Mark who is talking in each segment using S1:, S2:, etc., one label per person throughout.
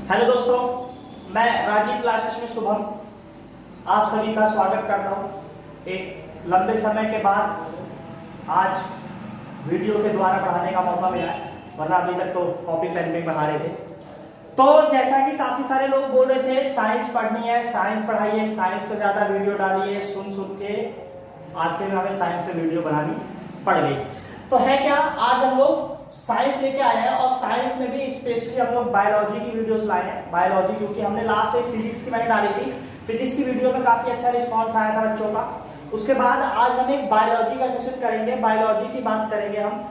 S1: Hello दोस्तों, मैं Rajiv classes में शुभम आप सभी का स्वागत करता हूं। एक लंबे समय के बाद आज वीडियो के द्वारा पढ़ाने का मौका मिला है, वरना अभी तक तो कॉपी पेन में पढ़ा रहे थे। तो जैसा कि काफी सारे लोग बोल रहे थे साइंस पढ़नी है, साइंस पढ़ाइए, साइंस पे ज्यादा वीडियो डालिए, सुन सुन के आखिर में हमें साइंस पे वीडियो बनानी पड़ गई। तो है क्या, आज हम लोग साइंस लेके आए हैं और साइंस में भी स्पेशली हम लोग बायोलॉजी की वीडियोस लाए हैं। बायोलॉजी क्योंकि हमने लास्ट एक फिजिक्स की मैंने डाली थी, फिजिक्स की वीडियो में काफी अच्छा रिस्पांस आया था बच्चों का। उसके बाद आज हम एक बायोलॉजी का सेशन करेंगे, बायोलॉजी की बात करेंगे हम।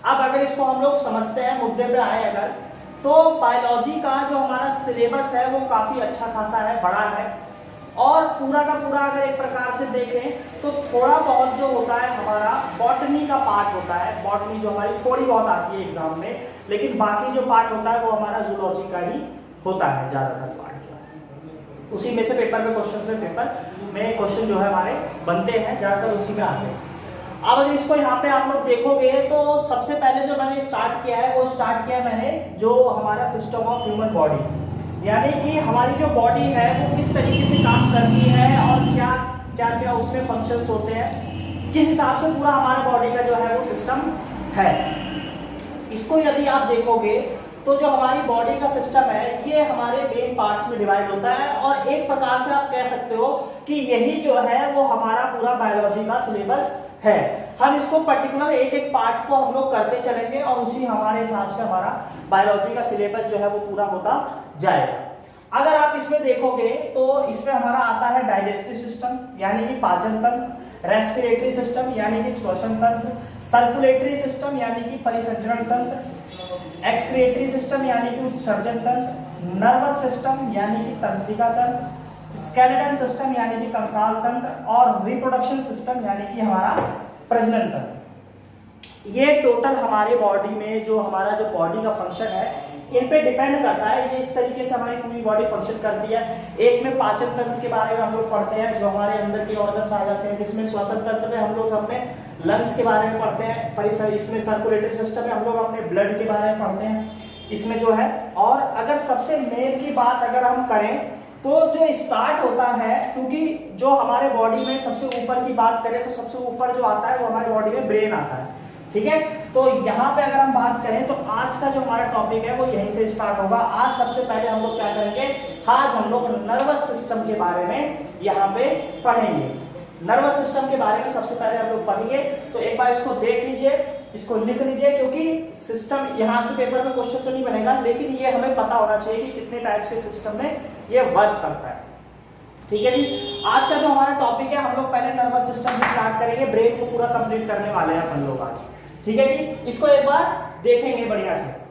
S1: अब अगर इसको हम लोग समझते हैं, मुद्दे पे आए अगर, तो बायोलॉजी का जो हमारा सिलेबस है वो काफी अच्छा खासा है, बड़ा है, और पूरा का पूरा अगर एक प्रकार से देखें तो थोड़ा बहुत जो होता है हमारा बॉटनी का पार्ट होता है। बॉटनी जो हमारी थोड़ी बहुत आती है एग्जाम में, लेकिन बाकी जो पार्ट होता है वो हमारा जूलॉजी का ही होता है ज्यादातर पार्ट जो है। उसी में से पेपर में क्वेश्चन जो है हमारे बनते हैं, ज्यादातर उसी में आते हैं। अब अगर इसको यहाँ पे आप लोग देखोगे तो सबसे पहले जो मैंने स्टार्ट किया है वो स्टार्ट किया है मैंने जो हमारा सिस्टम ऑफ ह्यूमन बॉडी, यानी कि हमारी जो बॉडी है वो किस तरीके से काम करती है और क्या क्या क्या उसमें फंक्शंस होते हैं, किस हिसाब से पूरा हमारा बॉडी का जो है वो सिस्टम है। इसको यदि आप देखोगे तो जो हमारी बॉडी का सिस्टम है ये हमारे मेन पार्ट्स में डिवाइड होता है, और एक प्रकार से आप कह सकते हो कि यही जो है वो हमारा पूरा बायोलॉजी का सिलेबस है। हम इसको पर्टिकुलर एक एक पार्ट को हम लोग करते चलेंगे और उसी हमारे हिसाब से हमारा बायोलॉजी का सिलेबस जो है वो पूरा होता जाएगा। अगर आप इसमें देखोगे तो इसमें हमारा आता है डाइजेस्टिव सिस्टम यानी कि पाचन तंत्र, रेस्पिरेटरी सिस्टम यानी कि श्वसन तंत्र, सर्कुलेटरी सिस्टम यानी कि परिसंचरण तंत्र, एक्सक्रिएटरी सिस्टम यानी कि उत्सर्जन तंत्र, नर्वस सिस्टम यानी कि तंत्रिका तंत्र, स्केलेटन सिस्टम यानी कि कंकाल तंत्र, और रिप्रोडक्शन सिस्टम यानी कि हमारा प्रजनन तंत्र। ये टोटल हमारे बॉडी में जो हमारा जो बॉडी का फंक्शन है इन पे डिपेंड करता है। ये इस तरीके से हमारी पूरी बॉडी फंक्शन करती है। एक में पाचन तंत्र के बारे में हम लोग पढ़ते हैं, जो हमारे अंदर के ऑर्गन्स आ जाते हैं, जिसमें श्वसन तंत्र में हम लोग अपने लंग्स के बारे में पढ़ते हैं, परिसर इसमें सर्कुलेटरी सिस्टम में हम लोग अपने ब्लड के बारे में पढ़ते हैं इसमें जो है। और अगर सबसे मेन की बात अगर हम करें तो जो स्टार्ट होता है, क्योंकि जो हमारे बॉडी में सबसे ऊपर की बात करें तो सबसे ऊपर जो आता है वो हमारी बॉडी में ब्रेन आता है, ठीक है। तो यहाँ पे अगर हम बात करें तो आज का जो हमारा टॉपिक है वो यहीं से स्टार्ट होगा। आज सबसे पहले हम लोग क्या करेंगे, आज हम लोग नर्वस सिस्टम के बारे में यहाँ पे पढ़ेंगे। नर्वस सिस्टम के बारे में सबसे पहले हम लोग पढ़ेंगे, तो एक बार इसको देख लीजिए, इसको लिख लीजिए, क्योंकि सिस्टम यहाँ से पेपर में क्वेश्चन तो नहीं बनेगा, लेकिन ये हमें पता होना चाहिए कि कितने टाइप्स के सिस्टम में ये वर्क करता है, ठीक है जी। आज का जो हमारा टॉपिक है हम लोग पहले नर्वस सिस्टम से स्टार्ट करेंगे, ब्रेन को पूरा कंप्लीट करने वाले हैं अपन लोग आज, ठीक है जी। इसको एक बार देखेंगे बढ़िया से।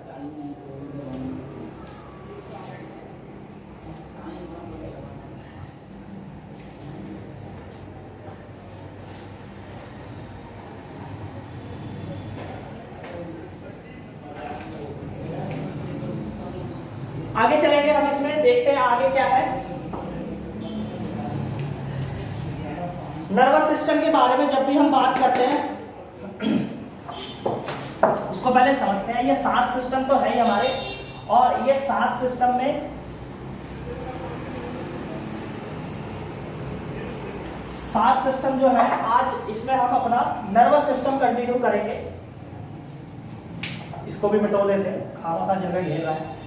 S1: आगे चलेंगे हम, इसमें देखते हैं आगे क्या है। नर्वस सिस्टम के बारे में जब भी हम बात करते हैं उसको पहले समझते हैं। ये 7 सिस्टम तो है ही हमारे, और ये 7 सिस्टम में 7 सिस्टम जो है आज इसमें हम अपना नर्वस सिस्टम कंटिन्यू करेंगे। इसको भी मिटो देते हैं, खामा जगह घेर रहा है।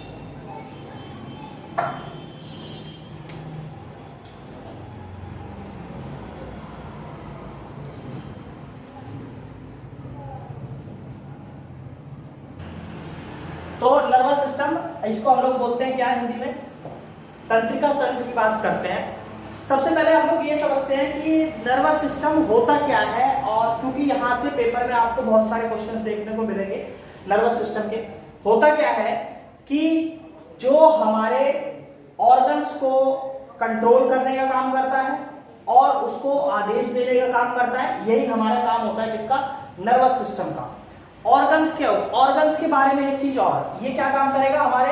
S1: तो नर्वस सिस्टम, इसको हम लोग बोलते हैं क्या हिंदी में, तंत्रिका तंत्र की बात करते हैं। सबसे पहले हम लोग ये समझते हैं कि नर्वस सिस्टम होता क्या है, और क्योंकि यहाँ से पेपर में आपको बहुत सारे क्वेश्चंस देखने को मिलेंगे नर्वस सिस्टम के। होता क्या है कि जो हमारे ऑर्गन्स को कंट्रोल करने का काम करता है और उसको आदेश देने का काम करता है, यही हमारा काम होता है किसका, नर्वस सिस्टम का। ऑर्गन्स क्या हो, ऑर्गन्स के बारे में एक चीज और, ये क्या काम करेगा, हमारे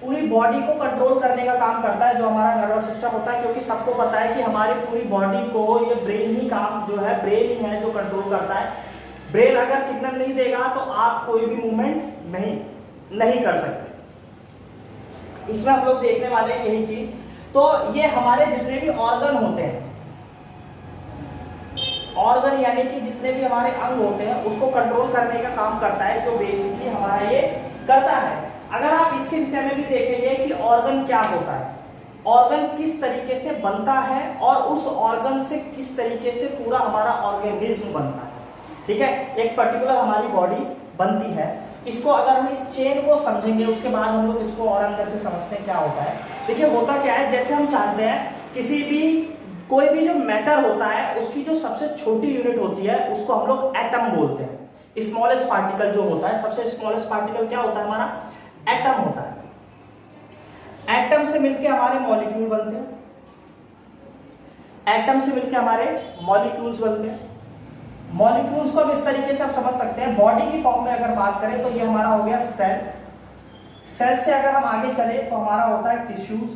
S1: पूरी बॉडी को कंट्रोल करने का काम करता है जो हमारा नर्वस सिस्टम होता है। क्योंकि सबको पता है कि हमारी पूरी बॉडी को ये ब्रेन ही काम जो है, ब्रेन ही है जो कंट्रोल करता है। ब्रेन अगर सिग्नल नहीं देगा तो आप कोई भी मूवमेंट नहीं कर सकते। इसमें हम लोग देखने वाले हैं यही चीज। तो ये हमारे जितने भी ऑर्गन होते हैं, ऑर्गन यानी कि जितने भी हमारे अंग होते हैं उसको कंट्रोल करने का काम करता है, जो बेसिकली हमारा ये करता है। अगर आप इसके विषय में भी देखेंगे कि ऑर्गन क्या होता है, ऑर्गन किस तरीके से बनता है और उस ऑर्गन से किस तरीके से पूरा हमारा ऑर्गेनिज्म बनता है। ठीक है, एक पर्टिकुलर हमारी बॉडी बनती है। इसको अगर हम इस चेन को समझेंगे उसके बाद हम लोग इसको और अंदर से समझते हैं क्या होता है। देखिए होता क्या है, जैसे हम जानते हैं किसी भी कोई भी जो मैटर होता है उसकी जो सबसे छोटी यूनिट होती है उसको हम लोग एटम बोलते हैं। स्मॉलेस्ट पार्टिकल जो होता है, सबसे स्मॉलेस्ट पार्टिकल क्या होता है हमारा, एटम होता है। एटम से मिलके हमारे मॉलिक्यूल बनते हैं, एटम से मिलके हमारे मॉलिक्यूल्स बनते हैं। मॉलिक्यूल्स को हम इस तरीके से आप समझ सकते हैं, बॉडी की फॉर्म में अगर बात करें तो ये हमारा हो गया सेल। सेल से अगर हम आगे चले तो हमारा होता है टिश्यूज।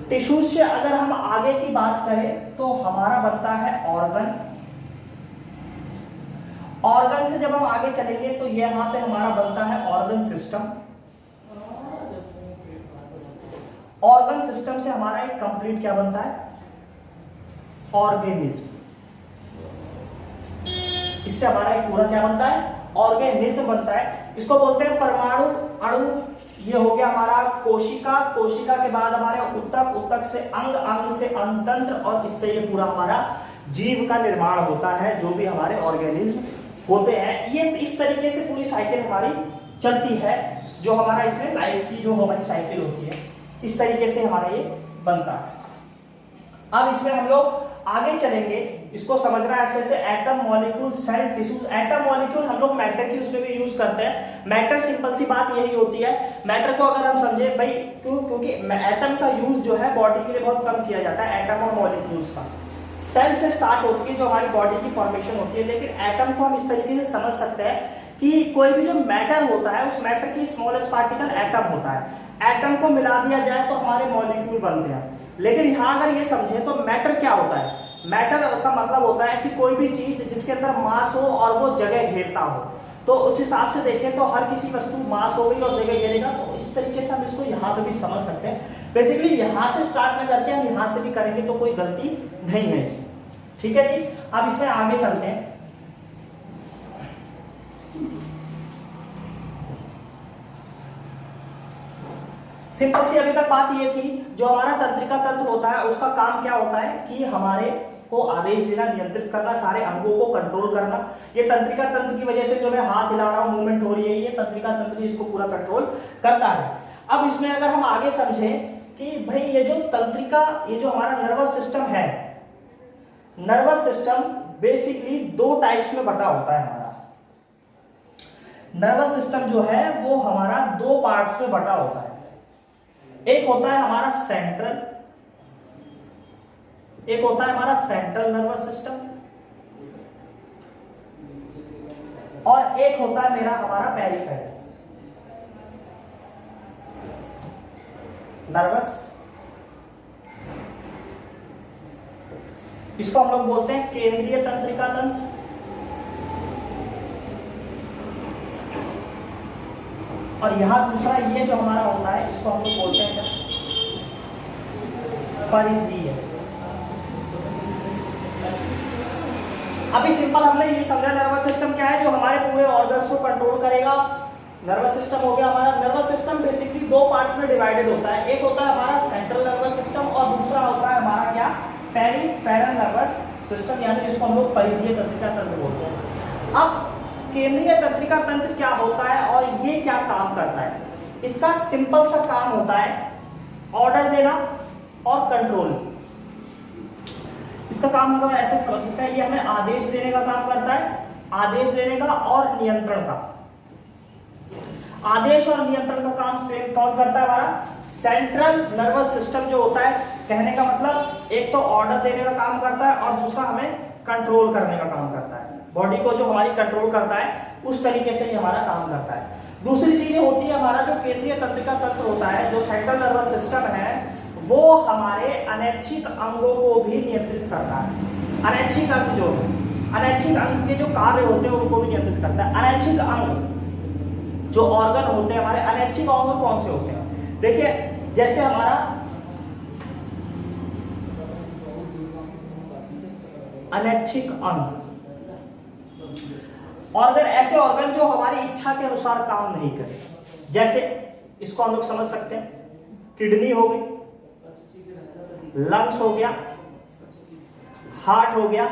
S1: टिश्यूज से अगर हम आगे की बात करें तो हमारा बनता है ऑर्गन। ऑर्गन से जब हम आगे चलेंगे तो ये यहां पे हमारा बनता है ऑर्गन सिस्टम। ऑर्गन सिस्टम से हमारा एक कंप्लीट क्या बनता है, ऑर्गेनिज्म। इससे हमारा एक पूरा क्या बनता है, ऑर्गेनिज्म बनता है। इसको बोलते हैं परमाणु, अणु। ये हो गया हमारा कोशिका, कोशिका के बाद हमारे उत्तक, उत्तक से अंग, अंग से अंतंत्र, और इससे ये पूरा हमारा जीव का निर्माण होता है, जो भी हमारे ऑर्गेनिज्म होते हैं। ये इस तरीके से पूरी साइकिल हमारी चलती है, जो हमारा इसमें लाइफ की जो हमारी साइकिल होती है, इस तरीके से हमारा ये बनता है। अब इसमें हम लोग आगे चलेंगे, इसको समझना है अच्छे से। Atom, molecule, cell, tissues. Atom molecule हम लोग मैटर की उसमें भी यूज करते हैं। मैटर सिंपल सी बात यही होती है, मैटर को अगर हम समझे भाई क्योंकि एटम का यूज जो है बॉडी के लिए बहुत कम किया जाता है, एटम और मॉलिक्यूल्स का। सेल से स्टार्ट होती है जो हमारी बॉडी की फॉर्मेशन होती है, लेकिन एटम को हम इस तरीके से समझ सकते हैं कि कोई भी जो मैटर होता है उस मैटर की स्मॉलेस्ट पार्टिकल एटम होता है। एटम को मिला दिया जाए तो हमारे मॉलिक्यूल बनते हैं। लेकिन यहां अगर ये समझे तो मैटर क्या होता है, मैटर का मतलब होता है ऐसी कोई भी चीज जिसके अंदर मास हो और वो जगह घेरता हो। तो उस हिसाब से देखें तो हर किसी वस्तु मास हो गई और जगह घेरेगा, तो इस तरीके से हम इसको यहाँ पे भी समझ सकते हैं। बेसिकली यहाँ से स्टार्ट में करके हम यहाँ से भी करेंगे तो कोई गलती नहीं है इसमें। ठीक है जी, अब इसमें आगे चलते हैं। सिंपल सी अभी तक बात ये थी, जो हमारा तंत्रिका तंत्र होता है उसका काम क्या होता है कि हमारे को आदेश देना, नियंत्रित करना, सारे अंगों को कंट्रोल करना। ये तंत्रिका तंत्र की वजह से जो मैं हाथ हिला रहा हूं, मूवमेंट हो रही है, ये तंत्रिका तंत्र इसको पूरा कंट्रोल करता है। अब इसमें अगर हम आगे समझें कि भाई ये जो तंत्रिका, ये जो हमारा नर्वस सिस्टम है, नर्वस सिस्टम बेसिकली दो टाइप्स में बटा होता है। हमारा नर्वस सिस्टम जो है वो हमारा दो पार्ट्स में बटा होता है। एक होता है हमारा सेंट्रल, एक होता है हमारा सेंट्रल नर्वस सिस्टम, और एक होता है मेरा हमारा पेरिफेरल नर्वस। इसको हम लोग बोलते हैं केंद्रीय तंत्रिका तंत्र, और यहां दूसरा ये जो हमारा होता है इसको हम लोग बोलते हैं परिधीय। अभी सिंपल हमने ये समझा नर्वस सिस्टम क्या है, जो हमारे पूरे ऑर्गन्स को कंट्रोल करेगा। नर्वस सिस्टम हो गया हमारा। नर्वस सिस्टम बेसिकली दो पार्ट्स में डिवाइडेड होता है, एक होता है हमारा सेंट्रल नर्वस सिस्टम और दूसरा होता है हमारा क्या, पेरिफेरल नर्वस सिस्टम, यानी जिसको हम लोग परिधीय तंत्रिका तंत्र बोलते हैं। अब केंद्रीय तंत्रिका तंत्र क्या होता है और ये क्या काम करता है, इसका सिंपल सा काम होता है ऑर्डर देना और कंट्रोल। इसका काम मतलब ऐसे समझ सकते हैं, ये हमें आदेश देने का काम करता है, आदेश देने का और नियंत्रण का। आदेश और नियंत्रण का काम सेम कौन करता है, हमारा सेंट्रल नर्वस सिस्टम जो होता है। कहने का मतलब एक तो ऑर्डर देने का काम करता है और दूसरा हमें कंट्रोल करने का काम करता है। बॉडी को जो हमारी कंट्रोल करता है उस तरीके से ये हमारा काम करता है। दूसरी चीज होती है हमारा जो केंद्रीय तंत्रिका तंत्र होता है, जो सेंट्रल नर्वस सिस्टम है, वो हमारे अनैच्छिक अंगों को भी नियंत्रित करता है। अनैच्छिक अंग जो है, अनैच्छिक अंग के जो कार्य होते हैं उनको भी नियंत्रित करता है। अनैच्छिक अंग जो ऑर्गन होते हैं हमारे, अनैच्छिक अंग कौन से होते हैं, देखिए जैसे हमारा अनैच्छिक अंग, ऑर्गन, ऐसे ऑर्गन जो हमारी इच्छा के अनुसार काम नहीं करे, जैसे इसको हम लोग समझ सकते हैं, किडनी हो गई, लंग्स हो गया, हार्ट हो गया।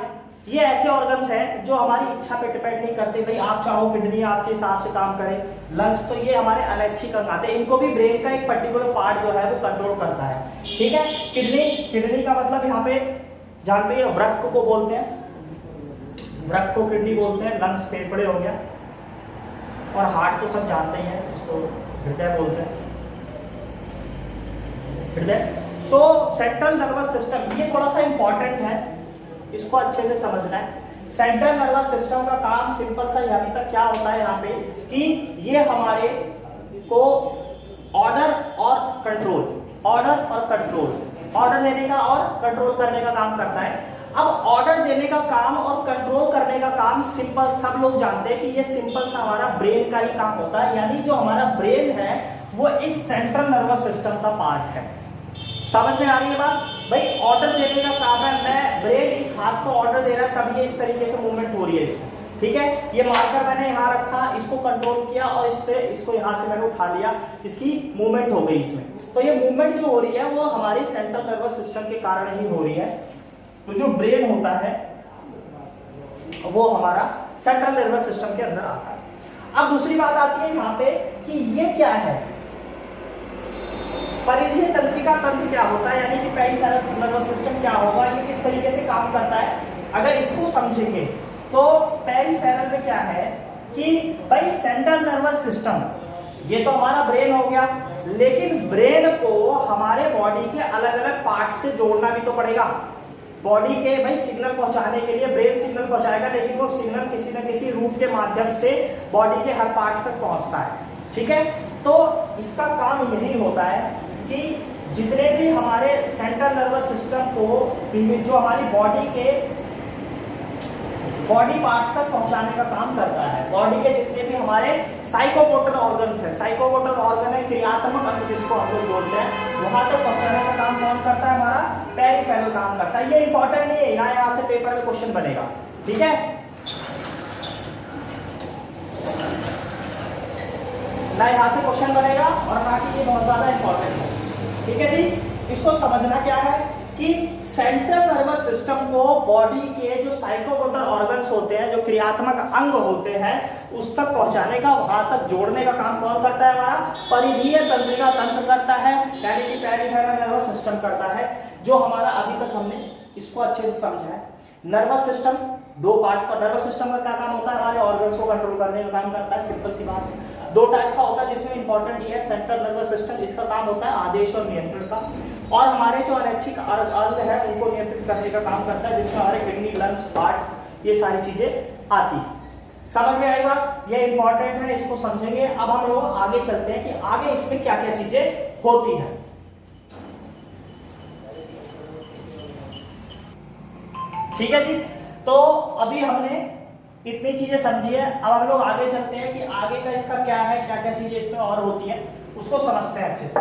S1: ये ऐसे ऑर्गन्स हैं जो हमारी इच्छा पे डिपेंड नहीं करते, भाई आप चाहो किडनी आपके हिसाब से काम करे, लंग्स, तो ये हमारे अनैच्छिक अंग आते हैं। इनको भी ब्रेन का एक पर्टिकुलर पार्ट जो है वो कंट्रोल करता है, ठीक है। किडनी का मतलब यहाँ पे जानते हैं वृक्क को बोलते हैं, वृक्क को किडनी बोलते हैं, लंग्स फेफड़े हो गया, और हार्ट तो सब जानते ही हैं, इसको हृदय बोलते हैं, हृदय। तो सेंट्रल नर्वस सिस्टम ये थोड़ा सा इंपॉर्टेंट है, इसको अच्छे से समझना है। सेंट्रल नर्वस सिस्टम का काम सिंपल सा अभी तक क्या होता है यहाँ पे कि ये हमारे को ऑर्डर और कंट्रोल, ऑर्डर और कंट्रोल, ऑर्डर देने का और कंट्रोल करने का काम करता है। अब ऑर्डर देने का काम और कंट्रोल करने का काम सिंपल, सब लोग जानते हैं कि ये सिंपल सा हमारा ब्रेन का ही काम होता है, यानी जो हमारा ब्रेन है वो इस सेंट्रल नर्वस सिस्टम का पार्ट है। समझ में आ रही है बात? भाई ऑर्डर देने का काम है, मैं ब्रेन इस हाथ को ऑर्डर दे रहा है तब ये इस तरीके से मूवमेंट हो रही है इसमें, ठीक है। ये मार्कर मैंने यहाँ रखा, इसको कंट्रोल किया और इसको यहाँ से मैंने उठा लिया, इसकी मूवमेंट हो गई इसमें। तो ये मूवमेंट जो हो रही है वो हमारी सेंट्रल नर्वस सिस्टम के कारण ही हो रही है। तो जो ब्रेन होता है वो हमारा सेंट्रल नर्वस सिस्टम के अंदर आता है। अब दूसरी बात आती है यहाँ पे कि ये क्या है, परिधीय तंत्रिका तंत्र क्या होता है, यानी कि पेरिफेरल नर्वस सिस्टम क्या होगा, ये किस तरीके से काम करता है। अगर इसको समझेंगे तो पेरिफेरल में क्या है कि भाई सेंट्रल नर्वस सिस्टम ये तो हमारा ब्रेन हो गया, लेकिन ब्रेन को हमारे बॉडी के अलग अलग पार्ट से जोड़ना भी तो पड़ेगा। बॉडी के भाई सिग्नल पहुंचाने के लिए ब्रेन सिग्नल पहुंचाएगा, लेकिन वो सिग्नल किसी न किसी रूट के माध्यम से बॉडी के हर पार्ट्स तक पहुंचता है, ठीक है। तो इसका काम यही होता है कि जितने भी हमारे सेंट्रल नर्वस सिस्टम को जो हमारी बॉडी के बॉडी पार्ट्स तक पहुंचाने का काम करता है, बॉडी के जितने भी हमारे साइकोमोटर ऑर्गन्स हैं, साइकोमोटर ऑर्गन है क्रियात्मक अंग जिसको हम लोग बोलते हैं, वहां तक पहुंचाने का काम कौन करता है, हमारा पेरिफेरल काम करता है। ये इंपॉर्टेंट नहीं है, यहाँ से पेपर में क्वेश्चन बनेगा, ठीक है ना, यहाँ से क्वेश्चन बनेगा और ना कि ये बहुत ज्यादा इंपॉर्टेंट है, ठीक है जी। इसको समझना क्या है कि सेंट्रल नर्वस सिस्टम को बॉडी के जो साइकोमोटर ऑर्गन्स होते हैं, जो क्रियात्मक अंग होते हैं, उस तक पहुंचाने का, वहां तक जोड़ने का काम कौन करता है, हमारा परिधीय तंत्रिका तंत्र करता है, यानी कि पेरिफेरल नर्वस सिस्टम करता है, जो हमारा अभी तक हमने इसको अच्छे से समझा है। नर्वस सिस्टम दो पार्ट्स का, नर्वस सिस्टम का क्या काम होता है, हमारे ऑर्गन्स को कंट्रोल करने का काम करता है, सिंपल सी बात है। दो टाइप्स का होता है जिसमें इंपॉर्टेंट ये है सेंट्रल नर्वस सिस्टम, इसका काम होता है आदेश और नियंत्रण का, और हमारे जो अनैच्छिक अंग है उनको नियंत्रित करने का काम करता है, जिसमें हमारे किडनी, लंग्स, हार्ट, ये सारी चीजें आती। समझ में आई बात? ये इंपॉर्टेंट है, इसको समझेंगे। अब हम लोग आगे चलते हैं कि आगे इसमें क्या क्या चीजें होती हैं। ठीक है जी, तो अभी हमने इतनी चीजें समझी है, अब हम लोग आगे चलते हैं कि आगे का इसका क्या है, क्या क्या चीजें इसमें और होती हैं, उसको समझते हैं अच्छे से।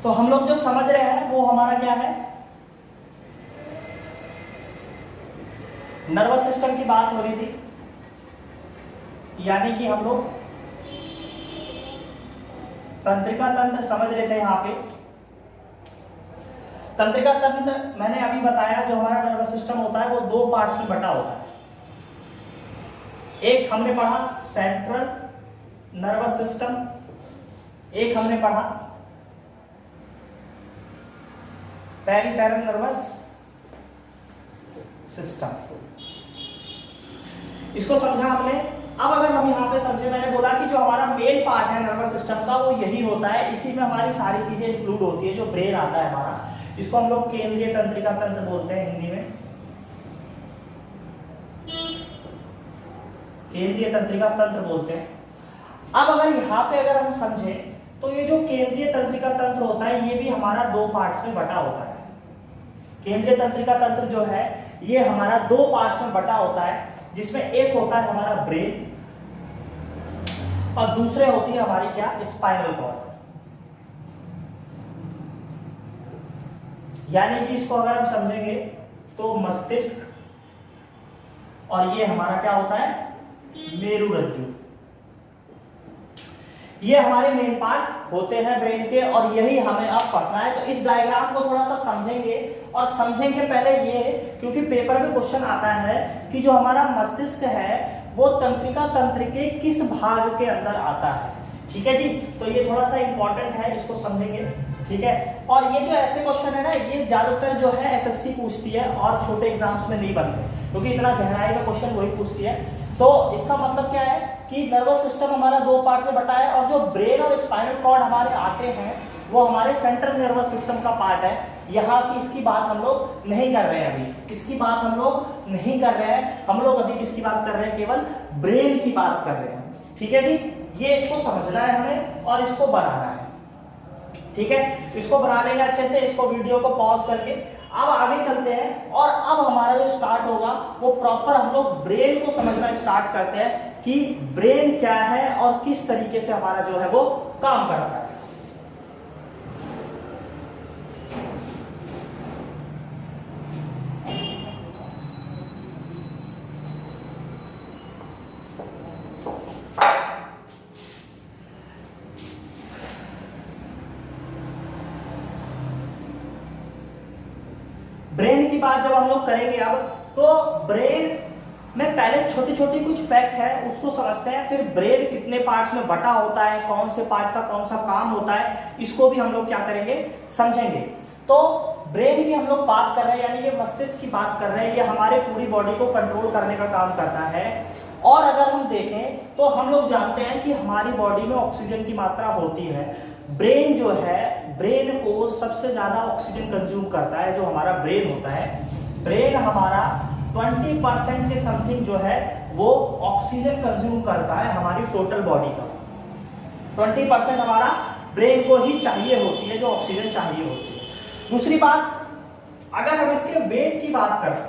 S1: तो हम लोग जो समझ रहे हैं वो हमारा क्या है, नर्वस सिस्टम की बात हो रही थी, यानी कि हम लोग तंत्रिका तंत्र समझ रहे थे। यहां पे तंत्रिका तंत्र मैंने अभी बताया, जो हमारा नर्वस सिस्टम होता है वो दो पार्ट्स में बटा होता है। एक हमने पढ़ा सेंट्रल नर्वस सिस्टम, एक हमने पढ़ा पेरिफेरल नर्वस सिस्टम। इसको समझा हमने। अब अगर हम यहाँ पे समझे, मैंने बोला कि जो हमारा मेन पार्ट है नर्वस सिस्टम का वो यही होता है, इसी में हमारी सारी चीजें इंक्लूड होती है। जो ब्रेन आता है हमारा, इसको हम लोग केंद्रीय तंत्रिका तंत्र बोलते हैं हिंदी में, केंद्रीय तंत्रिका तंत्र बोलते हैं। अब अगर यहाँ पे अगर हम समझे तो ये जो केंद्रीय तंत्रिका तंत्र होता है ये भी हमारा दो पार्ट्स में बटा होता है। केंद्रीय तंत्रिका तंत्र जो है ये हमारा दो पार्ट्स में बटा होता है, जिसमें एक होता है हमारा ब्रेन और दूसरे होती है हमारी क्या, स्पाइनल कॉर्ड। यानी कि इसको अगर हम समझेंगे तो मस्तिष्क, और ये हमारा क्या होता है, मेरुरज्जु। ये हमारे मेन पार्ट होते हैं ब्रेन के, और यही हमें अब पढ़ना है। तो इस डायग्राम को थोड़ा सा समझेंगे, और समझेंगे पहले ये, क्योंकि पेपर में क्वेश्चन आता है कि जो हमारा मस्तिष्क है वो तंत्रिका तंत्र के किस भाग के अंदर आता है। ठीक है जी, तो ये थोड़ा सा इंपॉर्टेंट है, इसको समझेंगे। ठीक है, और ये जो ऐसे क्वेश्चन है ना, ये ज्यादातर जो है एसएससी पूछती है और छोटे एग्जाम्स में नहीं बनते, क्योंकि इतना गहराई में क्वेश्चन वही पूछती है। तो इसका मतलब क्या है कि नर्वस सिस्टम हमारा दो पार्ट से बटा है, और जो ब्रेन और स्पाइनल कॉर्ड हमारे आते हैं वो हमारे सेंट्रल नर्वस सिस्टम का पार्ट है। यहाँ की इसकी बात हम लोग नहीं कर रहे हैं, अभी इसकी बात हम लोग नहीं कर रहे हैं। हम लोग अभी किसकी बात कर रहे हैं, केवल ब्रेन की बात कर रहे हैं। ठीक है जी, ये इसको समझना है हमें और इसको बनाना है। ठीक है, इसको बना लेंगे अच्छे से, इसको वीडियो को पॉज करके। अब आगे चलते हैं, और अब हमारा जो स्टार्ट होगा वो प्रॉपर हम लोग ब्रेन को समझना स्टार्ट करते हैं कि ब्रेन क्या है और किस तरीके से हमारा जो है वो काम करता है। ब्रेन की बात जब हम लोग करेंगे अब, तो ब्रेन में पहले छोटी छोटी कुछ फैक्ट है उसको समझते हैं, फिर ब्रेन कितने पार्ट्स में बटा होता है, कौन से पार्ट का कौन सा काम होता है, इसको भी हम लोग क्या करेंगे, समझेंगे। तो ब्रेन की हम लोग बात कर रहे हैं, यानी ये मस्तिष्क की बात कर रहे हैं, ये हमारे पूरी बॉडी को कंट्रोल करने का काम करता है। और अगर हम देखें तो हम लोग जानते हैं कि हमारी बॉडी में ऑक्सीजन की मात्रा होती है। ब्रेन जो है, ब्रेन को सबसे ज्यादा ऑक्सीजन कंज्यूम करता है। जो हमारा ब्रेन होता है, ब्रेन हमारा 20% के समथिंग जो है वो ऑक्सीजन कंज्यूम करता है हमारी टोटल बॉडी का। 20% हमारा ब्रेन को ही चाहिए होती है, जो ऑक्सीजन चाहिए होती है। दूसरी बात, अगर हम इसके वेट की बात करें,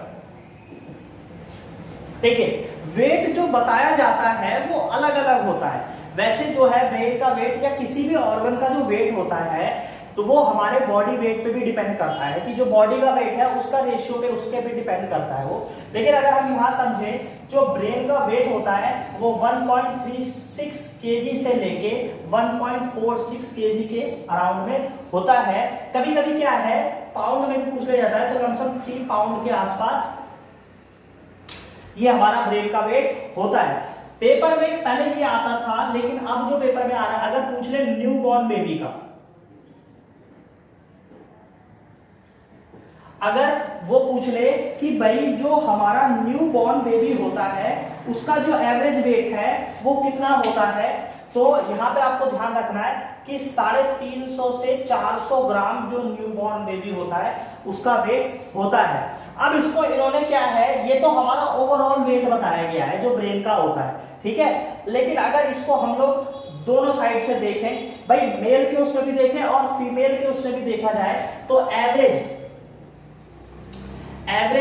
S1: देखिए वेट जो बताया जाता है वो अलग अलग होता है। वैसे जो है ब्रेन का वेट या किसी भी ऑर्गन का जो वेट होता है तो वो हमारे बॉडी वेट पे भी डिपेंड करता है, कि जो बॉडी का वेट है उसका रेशियो पे उसके पे डिपेंड करता है वो। लेकिन अगर हम यहाँ समझें, जो ब्रेन का वेट होता है वो 1.36 केजी से लेके 1.46 केजी के अराउंड में होता है। कभी कभी क्या है, पाउंड में भी पूछ लिया जाता है, तो लमसम 3 पाउंड के आसपास ये हमारा ब्रेन का वेट होता है। पेपर में पहले ये आता था, लेकिन अब जो पेपर में आ रहा है, अगर पूछ ले न्यू बॉर्न बेबी का, अगर वो पूछ ले कि भाई जो हमारा न्यू बॉर्न बेबी होता है उसका जो एवरेज वेट है वो कितना होता है, तो यहाँ पे आपको ध्यान रखना है कि 350 से 400 ग्राम जो न्यू बॉर्न बेबी होता है उसका वेट होता है। अब इसको इन्होंने क्या है, ये तो हमारा ओवरऑल वेट बताया गया है जो ब्रेन का होता है, ठीक है। लेकिन अगर इसको हम लोग दोनों साइड से देखें, भाई मेल के उसमें भी देखें और फीमेल के उसमें भी देखा जाए, तो एवरेज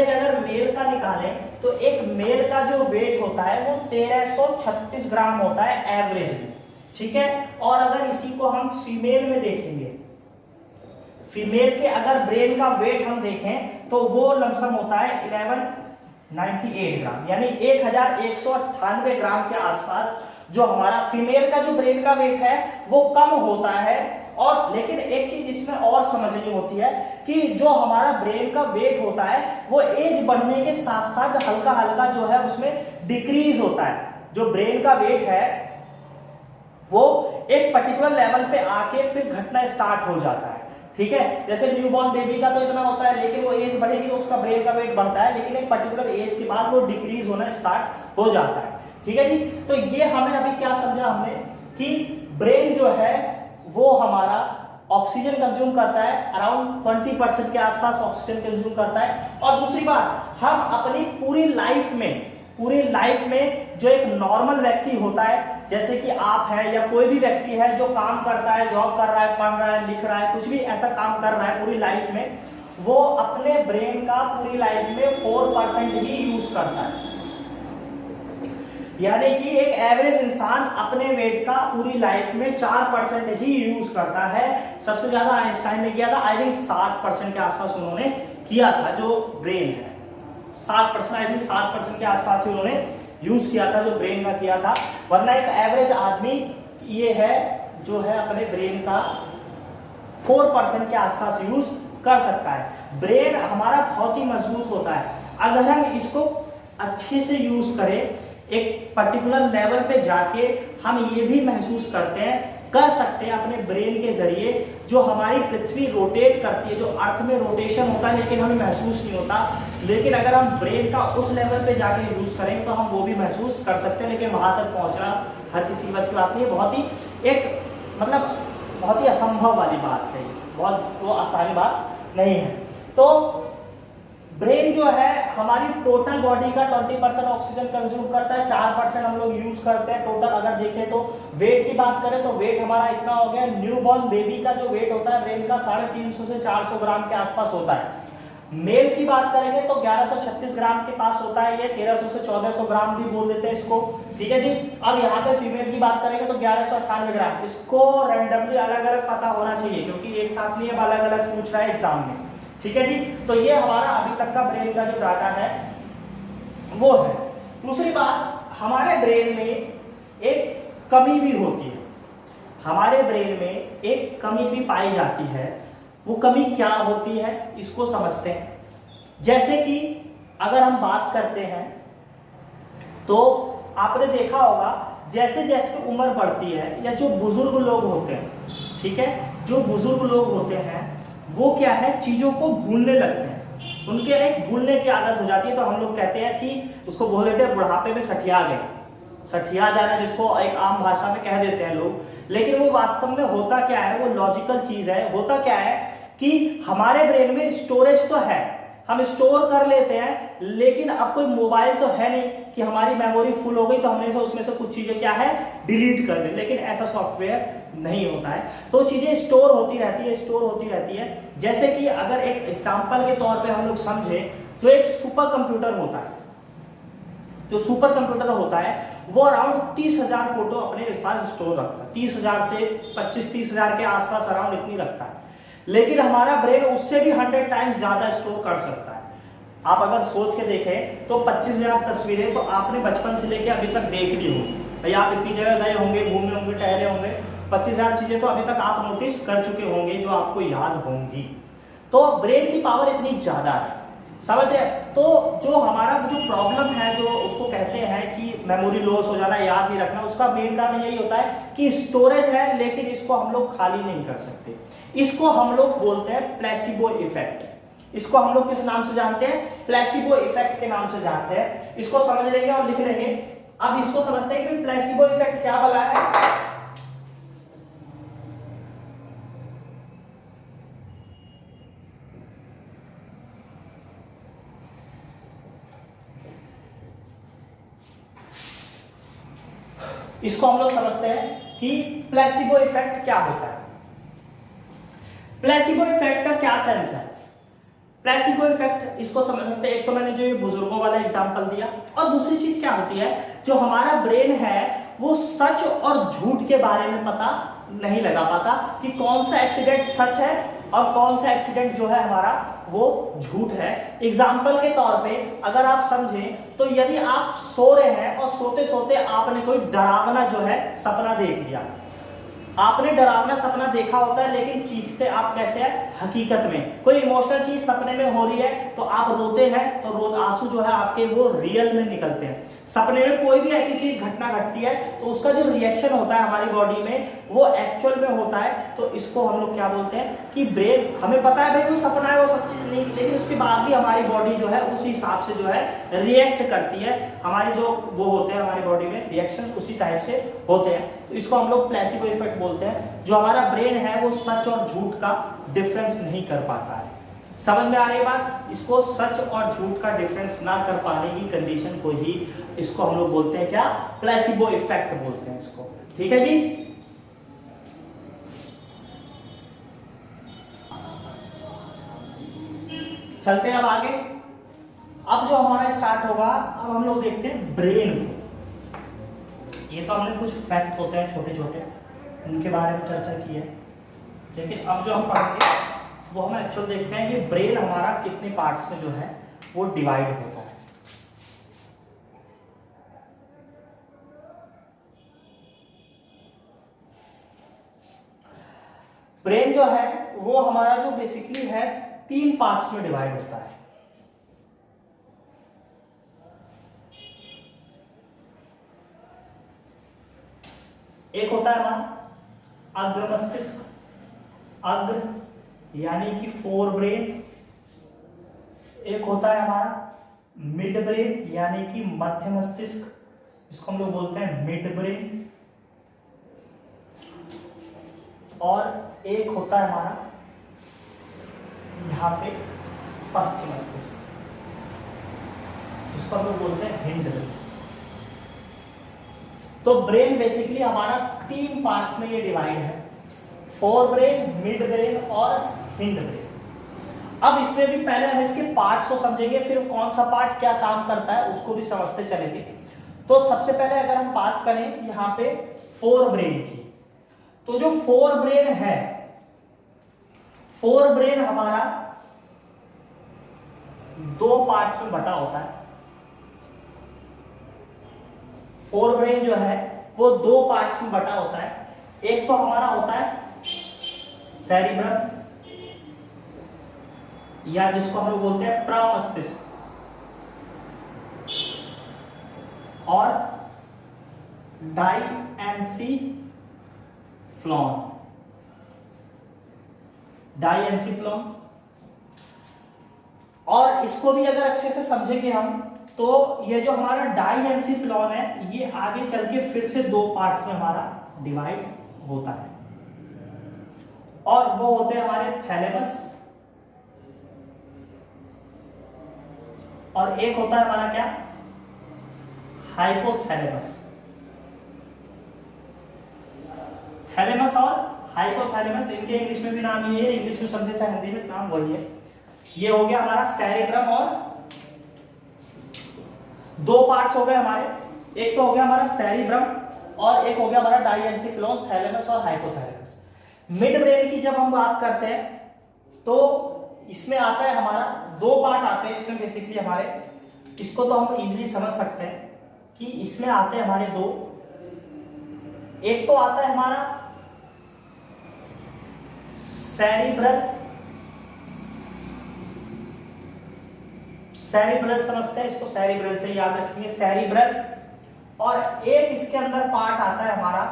S1: अगर मेल का निकालें तो एक मेल का जो वेट होता है वो 1336 ग्राम होता है एवरेज में, ठीक है। और अगर इसी को हम फीमेल में देखेंगे, फीमेल के अगर ब्रेन का वेट हम देखें तो वो लमसम होता है 1198 ग्राम, यानी 1198 ग्राम के आसपास जो हमारा फीमेल का जो ब्रेन का वेट है वो कम होता है। और लेकिन एक चीज इसमें और समझनी होती है कि जो हमारा ब्रेन का वेट होता है वो एज बढ़ने के साथ साथ हल्का हल्का जो है उसमें डिक्रीज होता है। जो ब्रेन का वेट है वो एक पर्टिकुलर लेवल पे आके फिर घटना स्टार्ट हो जाता है, ठीक है। जैसे न्यूबॉर्न बेबी का तो इतना होता है, लेकिन वो एज बढ़ेगी तो उसका ब्रेन का वेट बढ़ता है, लेकिन एक पर्टिकुलर एज के बाद वो डिक्रीज होना स्टार्ट हो जाता है, ठीक है जी। तो ये हमें अभी क्या समझा हमने कि ब्रेन जो है वो हमारा ऑक्सीजन कंज्यूम करता है, अराउंड 20% के आसपास ऑक्सीजन कंज्यूम करता है। और दूसरी बात, हम अपनी पूरी लाइफ में जो एक नॉर्मल व्यक्ति होता है जैसे कि आप है या कोई भी व्यक्ति है जो काम करता है, जॉब कर रहा है, पढ़ रहा है, लिख रहा है, कुछ भी ऐसा काम कर रहा है पूरी लाइफ में, वो अपने ब्रेन का पूरी लाइफ में 4% ही यूज करता है। यानी कि एक एवरेज इंसान अपने वेट का पूरी लाइफ में 4% ही यूज करता है। सबसे ज्यादा आइंस्टाइन ने किया था, आई थिंक 60% के आसपास उन्होंने किया था। जो ब्रेन है 60%, आई थिंक 60% के आसपास ही उन्होंने यूज किया था, जो ब्रेन का किया था। वरना एक एवरेज आदमी ये है जो है अपने ब्रेन का 4% के आसपास यूज कर सकता है। ब्रेन हमारा बहुत ही मजबूत होता है। अगर हम इसको अच्छे से यूज करें, एक पर्टिकुलर लेवल पे जाके हम ये भी महसूस कर सकते हैं अपने ब्रेन के जरिए, जो हमारी पृथ्वी रोटेट करती है, जो अर्थ में रोटेशन होता है लेकिन हमें महसूस नहीं होता, लेकिन अगर हम ब्रेन का उस लेवल पे जाके यूज करें तो हम वो भी महसूस कर सकते हैं। लेकिन वहां तक पहुंचना हर किसी बस की बात नहीं है, बहुत ही असंभव वाली बात है, बहुत वो आसानी बात नहीं है। तो ब्रेन जो है हमारी टोटल बॉडी का 20% ऑक्सीजन कंज्यूम करता है, 4% हम लोग यूज करते हैं टोटल। अगर देखें तो वेट की बात करें तो वेट हमारा इतना हो गया, न्यूबॉर्न बेबी का जो वेट होता है ब्रेन का 350 से 400 ग्राम के आसपास होता है। मेल की बात करेंगे तो 1136 ग्राम के पास होता है, ये 1300 से 1400 ग्राम भी बोल देते हैं इसको, ठीक है जी। अब यहाँ पे फीमेल की बात करेंगे तो 1198 ग्राम। इसको रैंडमली अलग अलग पता होना चाहिए क्योंकि एक साथ नहीं, अब अलग अलग पूछ रहा है एग्जाम में, ठीक है जी। तो ये हमारा अभी तक का ब्रेन का जो डाटा है वो है। दूसरी बात, हमारे ब्रेन में एक कमी भी होती है, हमारे ब्रेन में एक कमी भी पाई जाती है। वो कमी क्या होती है इसको समझते हैं। जैसे कि अगर हम बात करते हैं तो आपने देखा होगा जैसे जैसे उम्र बढ़ती है या जो बुजुर्ग लोग होते हैं, ठीक है, जो बुजुर्ग लोग होते हैं वो क्या है, चीजों को भूलने लगते हैं, उनके एक भूलने की आदत हो जाती है। तो हम लोग कहते हैं कि उसको बोल देते हैं बुढ़ापे में सठिया गए, सठिया जाना जिसको एक आम भाषा में कह देते हैं लोग, लेकिन वो वास्तव में होता क्या है, वो लॉजिकल चीज है। होता क्या है कि हमारे ब्रेन में स्टोरेज तो है, हम स्टोर कर लेते हैं, लेकिन अब कोई मोबाइल तो है नहीं कि हमारी मेमोरी फुल हो गई तो हमने से उसमें से कुछ चीजें क्या है डिलीट कर दें, लेकिन ऐसा सॉफ्टवेयर नहीं होता है। तो चीजें स्टोर होती रहती है। जैसे कि अगर एक एग्जांपल के तौर पे हम लोग समझे, जो एक सुपर कंप्यूटर होता है, जो सुपर कंप्यूटर होता है वो अराउंड 30,000 फोटो अपने पास स्टोर रखता है, 30,000 से 25-30,000 के आसपास अराउंड इतनी रखता है। लेकिन हमारा ब्रेन उससे भी 100 टाइम्स ज्यादा स्टोर कर सकता है। आप अगर सोच के देखें तो 25,000 तस्वीरें तो आपने बचपन से लेके अभी तक देख ली होगी भाई, आप इतनी जगह गए होंगे, घूमे होंगे, टहले होंगे, 25,000 चीजें तो अभी तक आप नोटिस कर चुके होंगे जो आपको याद होंगी। तो ब्रेन की पावर इतनी ज्यादा है, समझ रहे। तो जो हमारा जो प्रॉब्लम है, जो उसको कहते हैं कि मेमोरी लॉस हो जाना, याद नहीं रखना, उसका मेन कारण यही होता है कि स्टोरेज है लेकिन इसको हम लोग खाली नहीं कर सकते। इसको हम लोग बोलते हैं प्लेसिबो इफेक्ट। इसको हम लोग किस नाम से जानते हैं, प्लेसिबो इफेक्ट के नाम से जानते हैं। इसको समझ लेंगे और लिख लेंगे। अब इसको समझते हैं कि प्लेसिबो इफेक्ट क्या बोला है। इसको हम लोग समझते हैं कि प्लेसिबो इफेक्ट क्या होता है। प्लेसिबो इफेक्ट का क्या सेंस है। प्लेसिबो इफेक्ट इसको समझ सकते हैं, एक तो मैंने जो ये बुजुर्गों वाला एग्जांपल दिया, और दूसरी चीज क्या होती है, जो हमारा ब्रेन है वो सच और झूठ के बारे में पता नहीं लगा पाता कि कौन सा एक्सीडेंट सच है और कौन सा एक्सीडेंट जो है हमारा वो झूठ है। एग्जाम्पल के तौर पे अगर आप समझें तो यदि आप सो रहे हैं और सोते सोते आपने कोई डरावना जो है सपना देख लिया, आपने डरावना सपना देखा होता है लेकिन चीखते आप कैसे हैं, हकीकत में कोई इमोशनल चीज सपने में हो रही है तो आप रोते हैं, तो आंसू जो है आपके वो रियल में निकलते हैं। सपने में कोई भी ऐसी चीज घटना घटती है तो उसका जो रिएक्शन होता है हमारी बॉडी में वो एक्चुअल में होता है। तो इसको हम लोग क्या बोलते हैं कि ब्रेन, हमें पता है भाई वो सपना है, वो सब चीज नहीं, लेकिन उसके बाद भी हमारी बॉडी जो है उसी हिसाब से जो है रिएक्ट करती है। हमारी जो वो होते हैं हमारी बॉडी में रिएक्शन उसी टाइप से होते हैं। तो इसको हम लोग प्लेसिबो इफेक्ट बोलते हैं। जो हमारा ब्रेन है वो सच और झूठ का डिफरेंस नहीं कर पाता है। समझ में आ रही बात? इसको सच और झूठ का डिफरेंस ना कर पाने की कंडीशन को ही इसको हम लोग बोलते हैं क्या? प्लेसिबो इफेक्ट बोलते हैं इसको। ठीक है जी। चलते हैं अब आगे। अब जो हमारा स्टार्ट होगा, अब हम लोग देखते हैं ब्रेन को। ये तो हमने कुछ फैक्ट होते हैं छोटे छोटे, उनके बारे में चर्चा की है, लेकिन अब जो हम पढ़ेंगे वो हम एक्चुअल देखते हैं कि ब्रेन हमारा कितने पार्ट्स में जो है वो डिवाइड होता है। ब्रेन जो है वो हमारा जो बेसिकली है 3 पार्ट्स में डिवाइड होता है। एक होता है हमारा अग्र मस्तिष्क, अग्र यानी कि फोर ब्रेन। एक होता है हमारा मिड ब्रेन यानी कि मध्य मस्तिष्क, इसको हम लोग बोलते हैं मिड ब्रेन। और एक होता है हमारा यहां पे पश्चिम मस्तिष्क, इसको हम लोग बोलते हैं हिंड ब्रेन। तो ब्रेन बेसिकली हमारा 3 पार्ट्स में ये डिवाइड है, फोर ब्रेन, मिड ब्रेन और हिंड ब्रेन। अब इसमें भी पहले हम इसके पार्ट्स को समझेंगे, फिर कौन सा पार्ट क्या काम करता है उसको भी समझते चलेंगे। तो सबसे पहले अगर हम बात करें यहाँ पे फोर ब्रेन की, तो जो फोर ब्रेन है, फोर ब्रेन हमारा 2 पार्ट्स में बटा होता है। फोर ब्रेन जो है वो 2 पार्ट्स में बटा होता है। एक तो हमारा होता है सेरिब्रम या जिसको हम लोग बोलते हैं प्रमस्तिष्क, और डाईएंसिफ्लॉन। डाईएंसिफ्लॉन, और इसको भी अगर अच्छे से समझेंगे हम तो ये जो हमारा डाईएंसिफ्लॉन है ये आगे चल के फिर से 2 पार्ट्स में हमारा डिवाइड होता है, और वो होते हैं हमारे थैलेमस, और एक होता है हमारा क्या? हाइपोथैलेमस। थैलेमस और हाइपोथैलेमस, इनके इंग्लिश में भी नाम ये है, इंग्लिश में समझे चाहे हिंदी में नाम वही है। ये हो गया हमारा सेरेब्रम, और 2 पार्ट्स हो गए हमारे, एक तो हो गया हमारा सेरिब्रम और एक हो गया हमारा डाईएंसिफ्लॉन, थैलेमस और हाइपोथैलेमस। मिड ब्रेन की जब हम बात करते हैं तो इसमें आता है हमारा 2 पार्ट आते हैं इसमें बेसिकली हमारे, इसको तो हम इजीली समझ सकते हैं कि इसमें आते हैं हमारे 2। एक तो आता है हमारा सेरिब्रल, सेरिब्रल समझते हैं इसको, सेरिब्रल से याद रखेंगे सेरिब्रल। और एक इसके अंदर पार्ट आता है हमारा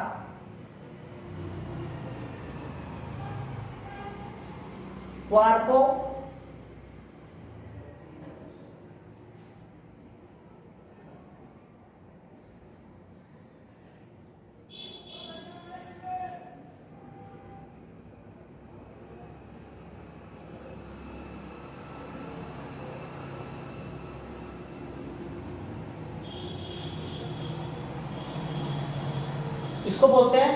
S1: क्वार्को इसको बोलते हैं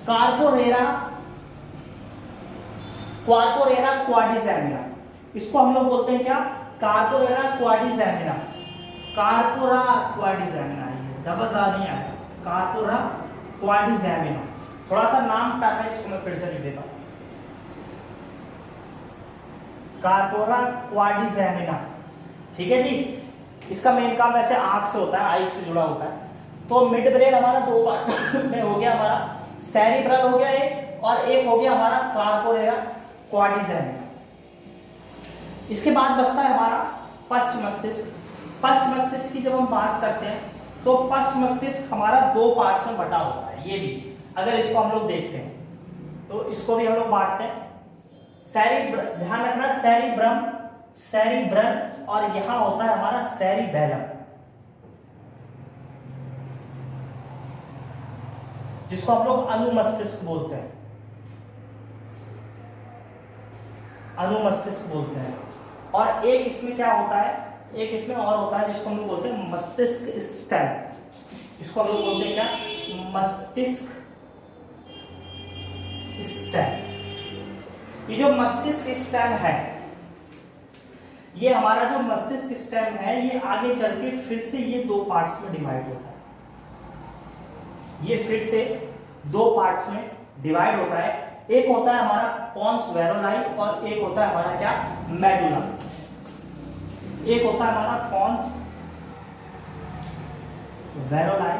S1: कार्पोरेरा, क्वार्पोरेरा क्वाड्रिसेमिना। इसको हम लोग बोलते हैं क्या? कार्पोरेरा क्वाड्रिसेमिना। कार्पोरा क्वाड्रिसेमिना, डबल रा नहीं आया, कार्पोरा क्वाड्रिसेमिना। थोड़ा सा नाम टफ है, इसको मैं फिर से लिख देता हूं, कार्पोरा क्वाड्रिसेमिना। ठीक है जी। इसका मेन काम वैसे आंख से होता है, आई से जुड़ा होता है। तो मिड ब्रेन हमारा 2 पार्ट में हो गया, हमारा सेरिब्रल हो गया एक, और एक हो गया हमारा कार्पोरेरा क्वाड्रिसेमिना। इसके बाद बचता है हमारा पश्च मस्तिष्क। पश्च मस्तिष्क की जब हम बात करते हैं तो पश्च मस्तिष्क हमारा 2 पार्ट्स में बटा होता है। ये भी अगर इसको हम लोग देखते हैं तो इसको भी हम लोग बांटते हैं, ध्यान रखना सेरिब्रम, सेरिब्रल, और यहां होता है हमारा सेरिबेलम, जिसको हम लोग अनुमस्तिष्क बोलते हैं, अनुमस्तिष्क बोलते हैं। और एक इसमें क्या होता है, एक इसमें और होता है जिसको हम लोग बोलते हैं मस्तिष्क स्टेम। इसको हम लोग बोलते हैं क्या, मस्तिष्क स्टेम। ये जो मस्तिष्क स्टेम है, ये हमारा जो मस्तिष्क स्टेम है, ये आगे चल के फिर से ये दो पार्ट्स में डिवाइड होता है। ये फिर से दो पार्ट्स में डिवाइड होता है। एक होता है हमारा पोन्स वेरोलाई और एक होता है हमारा क्या, मेडुला। एक होता है हमारा पोन्स वेरोलाई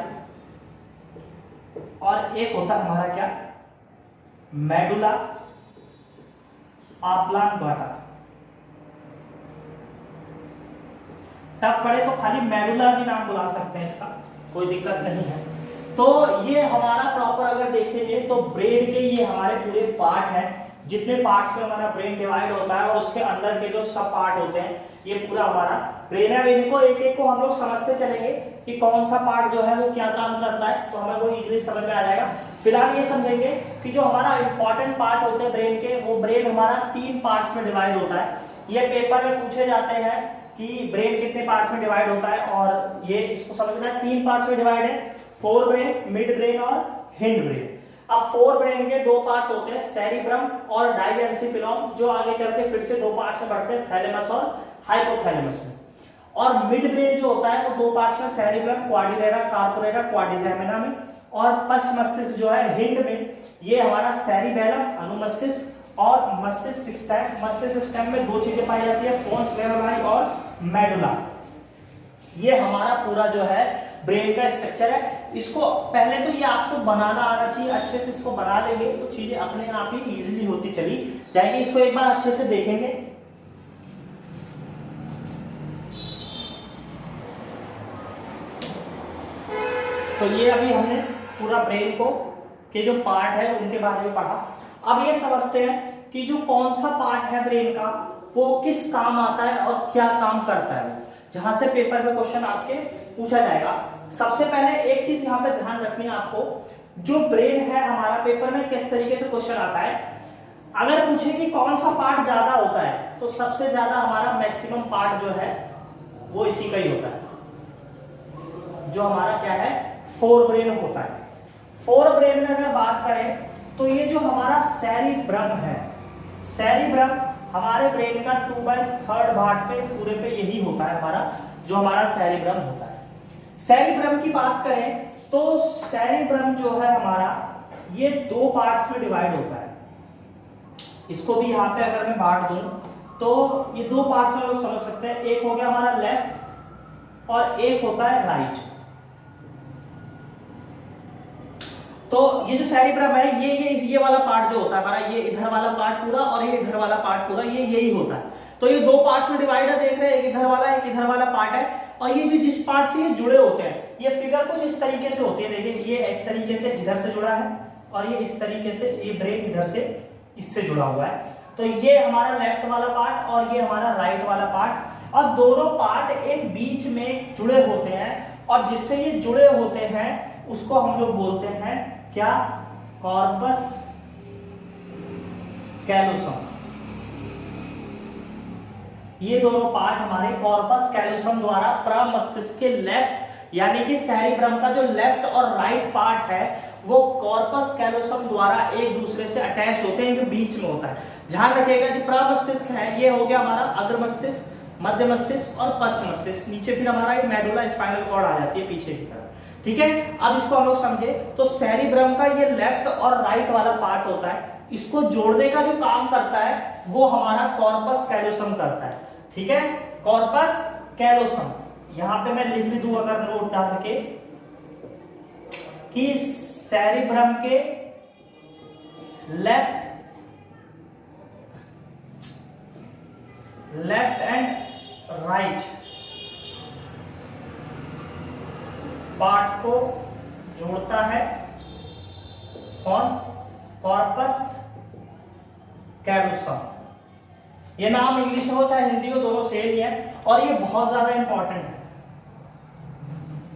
S1: और एक होता है हमारा क्या, मेडुला ऑब्लांगेटा। टफ पड़े तो खाली मेडुला भी नाम बुला सकते हैं, इसका कोई दिक्कत नहीं है। तो ये हमारा प्रॉपर अगर देखेंगे तो ब्रेन के ये हमारे पूरे पार्ट हैं, जितने पार्ट्स में हमारा ब्रेन डिवाइड होता है और उसके अंदर के जो सब पार्ट होते हैं, ये पूरा हमारा ब्रेन है। इनको एक एक को हम लोग समझते चलेंगे कि कौन सा पार्ट जो है वो क्या काम करता है, तो हमें वो इजीली समझ में आ जाएगा। फिलहाल ये समझेंगे कि जो हमारा इंपॉर्टेंट पार्ट होते हैं ब्रेन के, वो ब्रेन हमारा 3 पार्ट्स में डिवाइड होता है। ये पेपर में पूछे जाते हैं कि ब्रेन कितने पार्ट्स में डिवाइड होता है, और ये इसको समझना है 3 पार्ट्स में डिवाइड है, फोर ब्रेन, मिड ब्रेन और हिंड ब्रेन। अब फोर ब्रेन के 2 पार्ट्स होते हैं, सेरिब्रम और डाइएंसिफिलम, जो आगे चल के फिर से 2 पार्ट्स में बढ़ते हैं, थैलेमस और हाइपोथैलेमस में। और मिड ब्रेन जो होता है वो 2 पार्ट्स में, सेरिब्रम, क्वाड्रिलेरा, कार्पोरेरा, क्वाड्रिजेमिना में, और पश्च मस्तिष्क जो है हिंड में, ये हमारा सेरिबेलम, अनुमस्तिष्क और मस्तिष्क स्टेम। मस्तिष्क स्टेम में 2 चीजें पाई जाती है, पोन्स वेरोलाई और मेडुला। ये हमारा पूरा जो है ब्रेन का स्ट्रक्चर है। इसको पहले तो ये आपको बनाना आना चाहिए, अच्छे से इसको बना लेंगे तो चीजें अपने आप ही इजीली होती चली जाएंगी। इसको एक बार अच्छे से देखेंगे। तो ये अभी हमने पूरा ब्रेन को के जो पार्ट है उनके बारे में पढ़ा। अब ये समझते हैं कि जो कौन सा पार्ट है ब्रेन का, वो किस काम आता है और क्या काम करता है, जहां से पेपर में क्वेश्चन आपके पूछा जाएगा। सबसे पहले एक चीज यहाँ पे ध्यान रखनी है आपको, जो ब्रेन है हमारा, पेपर में किस तरीके से क्वेश्चन आता है। अगर पूछे कि कौन सा पार्ट ज्यादा होता है, तो सबसे ज्यादा हमारा मैक्सिमम पार्ट जो है वो इसी का ही होता है, जो हमारा क्या है, फोर ब्रेन होता है। फोर ब्रेन में अगर बात करें तो ये जो हमारा सेरिब्रम है, सेरिब्रम हमारे ब्रेन का 2/3 भाग पे पूरे पे यही होता है हमारा, जो हमारा सेरिब्रम होता है। सेरिब्रम की बात करें तो सेरिब्रम जो है हमारा, ये 2 पार्ट्स में डिवाइड होता है। इसको भी यहाँ पे अगर मैं बांट दूं तो ये 2 पार्ट्स में लोग समझ सकते हैं। एक हो गया हमारा लेफ्ट और एक होता है राइट। तो ये जो सेरिब्रम है, ये वाला पार्ट जो होता है हमारा, ये इधर वाला पार्ट पूरा और ये इधर वाला पार्ट पूरा, ये यही होता है। तो ये 2 पार्ट्स में डिवाइड है, देख रहे हैं, एक इधर वाला एक इधर वाला पार्ट है। और ये जो जिस पार्ट से ये जुड़े होते हैं, ये फिगर कुछ इस तरीके से होती है। देखिए ये इस तरीके से इधर से जुड़ा है और ये इस तरीके से, ये ब्रेन इधर से इससे जुड़ा हुआ है। तो ये हमारा लेफ्ट वाला पार्ट और ये हमारा राइट वाला पार्ट, और दोनों पार्ट एक बीच में जुड़े होते हैं, और जिससे ये जुड़े होते हैं उसको हम लोग बोलते हैं क्या, कॉर्पस कैलोसम। ये दोनों पार्ट हमारे कॉर्पस कैलोसम द्वारा प्रमस्तिष्क के लेफ्ट, यानी कि सेरिब्रम का जो लेफ्ट और राइट पार्ट है, वो कॉर्पस कैलोसम द्वारा एक दूसरे से अटैच होते हैं, जो बीच में होता है। ध्यान रखिएगा कि प्रमस्तिष्क है, ये हो गया हमारा अग्र मस्तिष्क, मध्य मस्तिष्क और पश्च मस्तिष्क। नीचे फिर हमारा ये मेडुला स्पाइनल कॉर्ड आ जाती है पीछे की तरफ। ठीक है, अब इसको हम लोग समझे तो सेरिब्रम का ये लेफ्ट और राइट वाला पार्ट होता है, इसको जोड़ने का जो काम करता है वो हमारा कॉर्पस कैलोसम करता है। ठीक है, कॉर्पस कैलोसम। यहां पे मैं लिख भी दूं अगर नोट डाल के, कि सेरिब्रम के लेफ्ट एंड राइट पार्ट को जोड़ता है कौन, कॉर्पस कैलोसम। ये नाम इंग्लिश हो चाहे हिंदी हो, दोनों सेम ही है, और ये बहुत ज्यादा इंपॉर्टेंट है।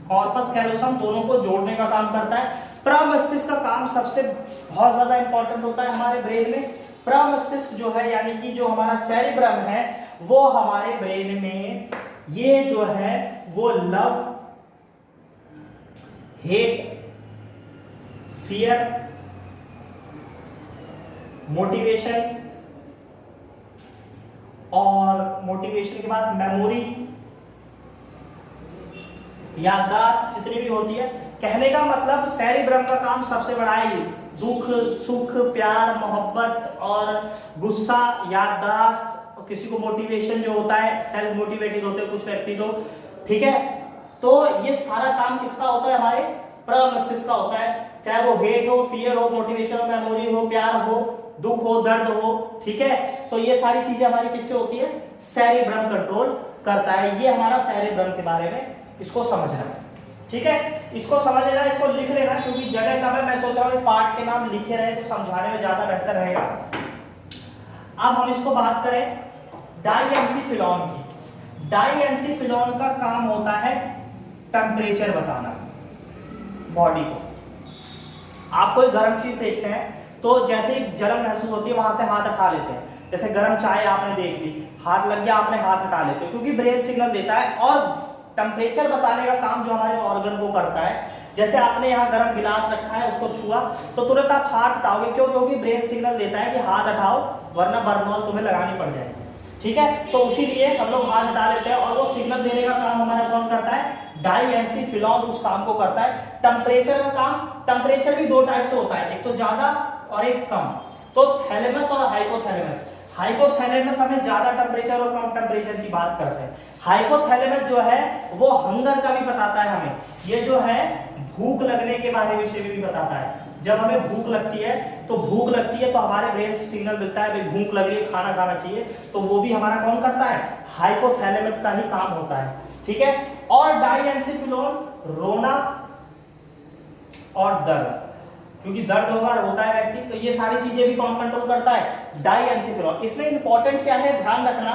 S1: कॉर्पस कैलोसम दोनों को जोड़ने का काम करता है। प्रमस्तिष्क का काम सबसे बहुत ज्यादा इंपॉर्टेंट होता है हमारे ब्रेन में, प्रमस्तिष्क जो है यानी कि जो हमारा सेरिब्रम है वो हमारे ब्रेन में ये जो है वो लव, हेट, फियर, मोटिवेशन और मोटिवेशन के बाद मेमोरी, याददाश्त जितनी भी होती है। कहने का मतलब सेरिब्रम का काम सबसे बड़ा है ये, दुख, सुख, प्यार, मोहब्बत और गुस्सा, याददाश्त, किसी को मोटिवेशन जो होता है, सेल्फ मोटिवेटेड होते हैं कुछ व्यक्ति तो, ठीक है। तो ये सारा काम किसका होता है, हमारे प्रमस्तिष्क का होता है, चाहे वो हेट हो, फियर हो, मोटिवेशन हो, मेमोरी हो, प्यार हो, दुख हो, दर्द हो, ठीक है। तो ये सारी चीजें हमारी किससे होती है, सेरिब्रम कंट्रोल करता है। ये हमारा सेरिब्रम के बारे में इसको समझना है, ठीक है। इसको समझ लेना, इसको लिख लेना, क्योंकि जगह कम है, मैं सोच रहा हूँ पार्ट के नाम लिखे रहे तो समझाने में ज्यादा बेहतर रहेगा। अब हम इसको बात करें डाईएनसीफिलॉन की। डाईएनसीफिलॉन का काम होता है टेम्परेचर बताना बॉडी को। आप कोई गर्म चीज देखते हैं तो जैसे ही जलन महसूस होती है वहां से हाथ हटा लेते हैं, जैसे गर्म चाय आपने देख ली, हाथ लग गया आपने हाथ हटा लेते हो, क्योंकि ब्रेन सिग्नल देता है। और टेम्परेचर बताने का काम जो हमारे ऑर्गन को करता है, जैसे आपने यहाँ गर्म गिलास रखा है उसको छुआ तो तुरंत आप हाथ हटाओगे, क्यों, क्योंकि ब्रेन सिग्नल देता है कि हाथ हटाओ वरना बर्नॉल तुम्हें लगानी पड़ जाएगी, ठीक है। तो उसीलिए हम लोग हाथ हटा लेते हैं और वो सिग्नल देने का काम हमारा कौन करता है, डाईएनसीफिलॉन उस काम को करता है। टेम्परेचर का काम, टेम्परेचर भी दो टाइप से होता है, एक तो ज्यादा और एक कम। तो थैलेमस और हाइपोथैलेमस, हाइपोथैलेमस हमें ज्यादा टेम्परेचर और कम टेम्परेचर की बात करते हैं। हाइपोथैलेमस जो है वो हंगर का भी बताता है हमें, ये जो है भूख लगने के बारे में भी बताता है। जब हमें भूख लगती है तो हमारे ब्रेन से सिग्नल मिलता है भाई भूख लग रही है, खाना खाना चाहिए, तो वो भी हमारा कौन करता है, हाइपोथैलेमस का ही काम होता है, ठीक है। और डाईएनसीफिलॉन रोना और दर्द, क्योंकि दर्द होगा, रोता है व्यक्ति, तो ये सारी चीजें भी कौन कंट्रोल करता है, डाईएनसीफिलॉन। इसमें इंपॉर्टेंट क्या है, ध्यान रखना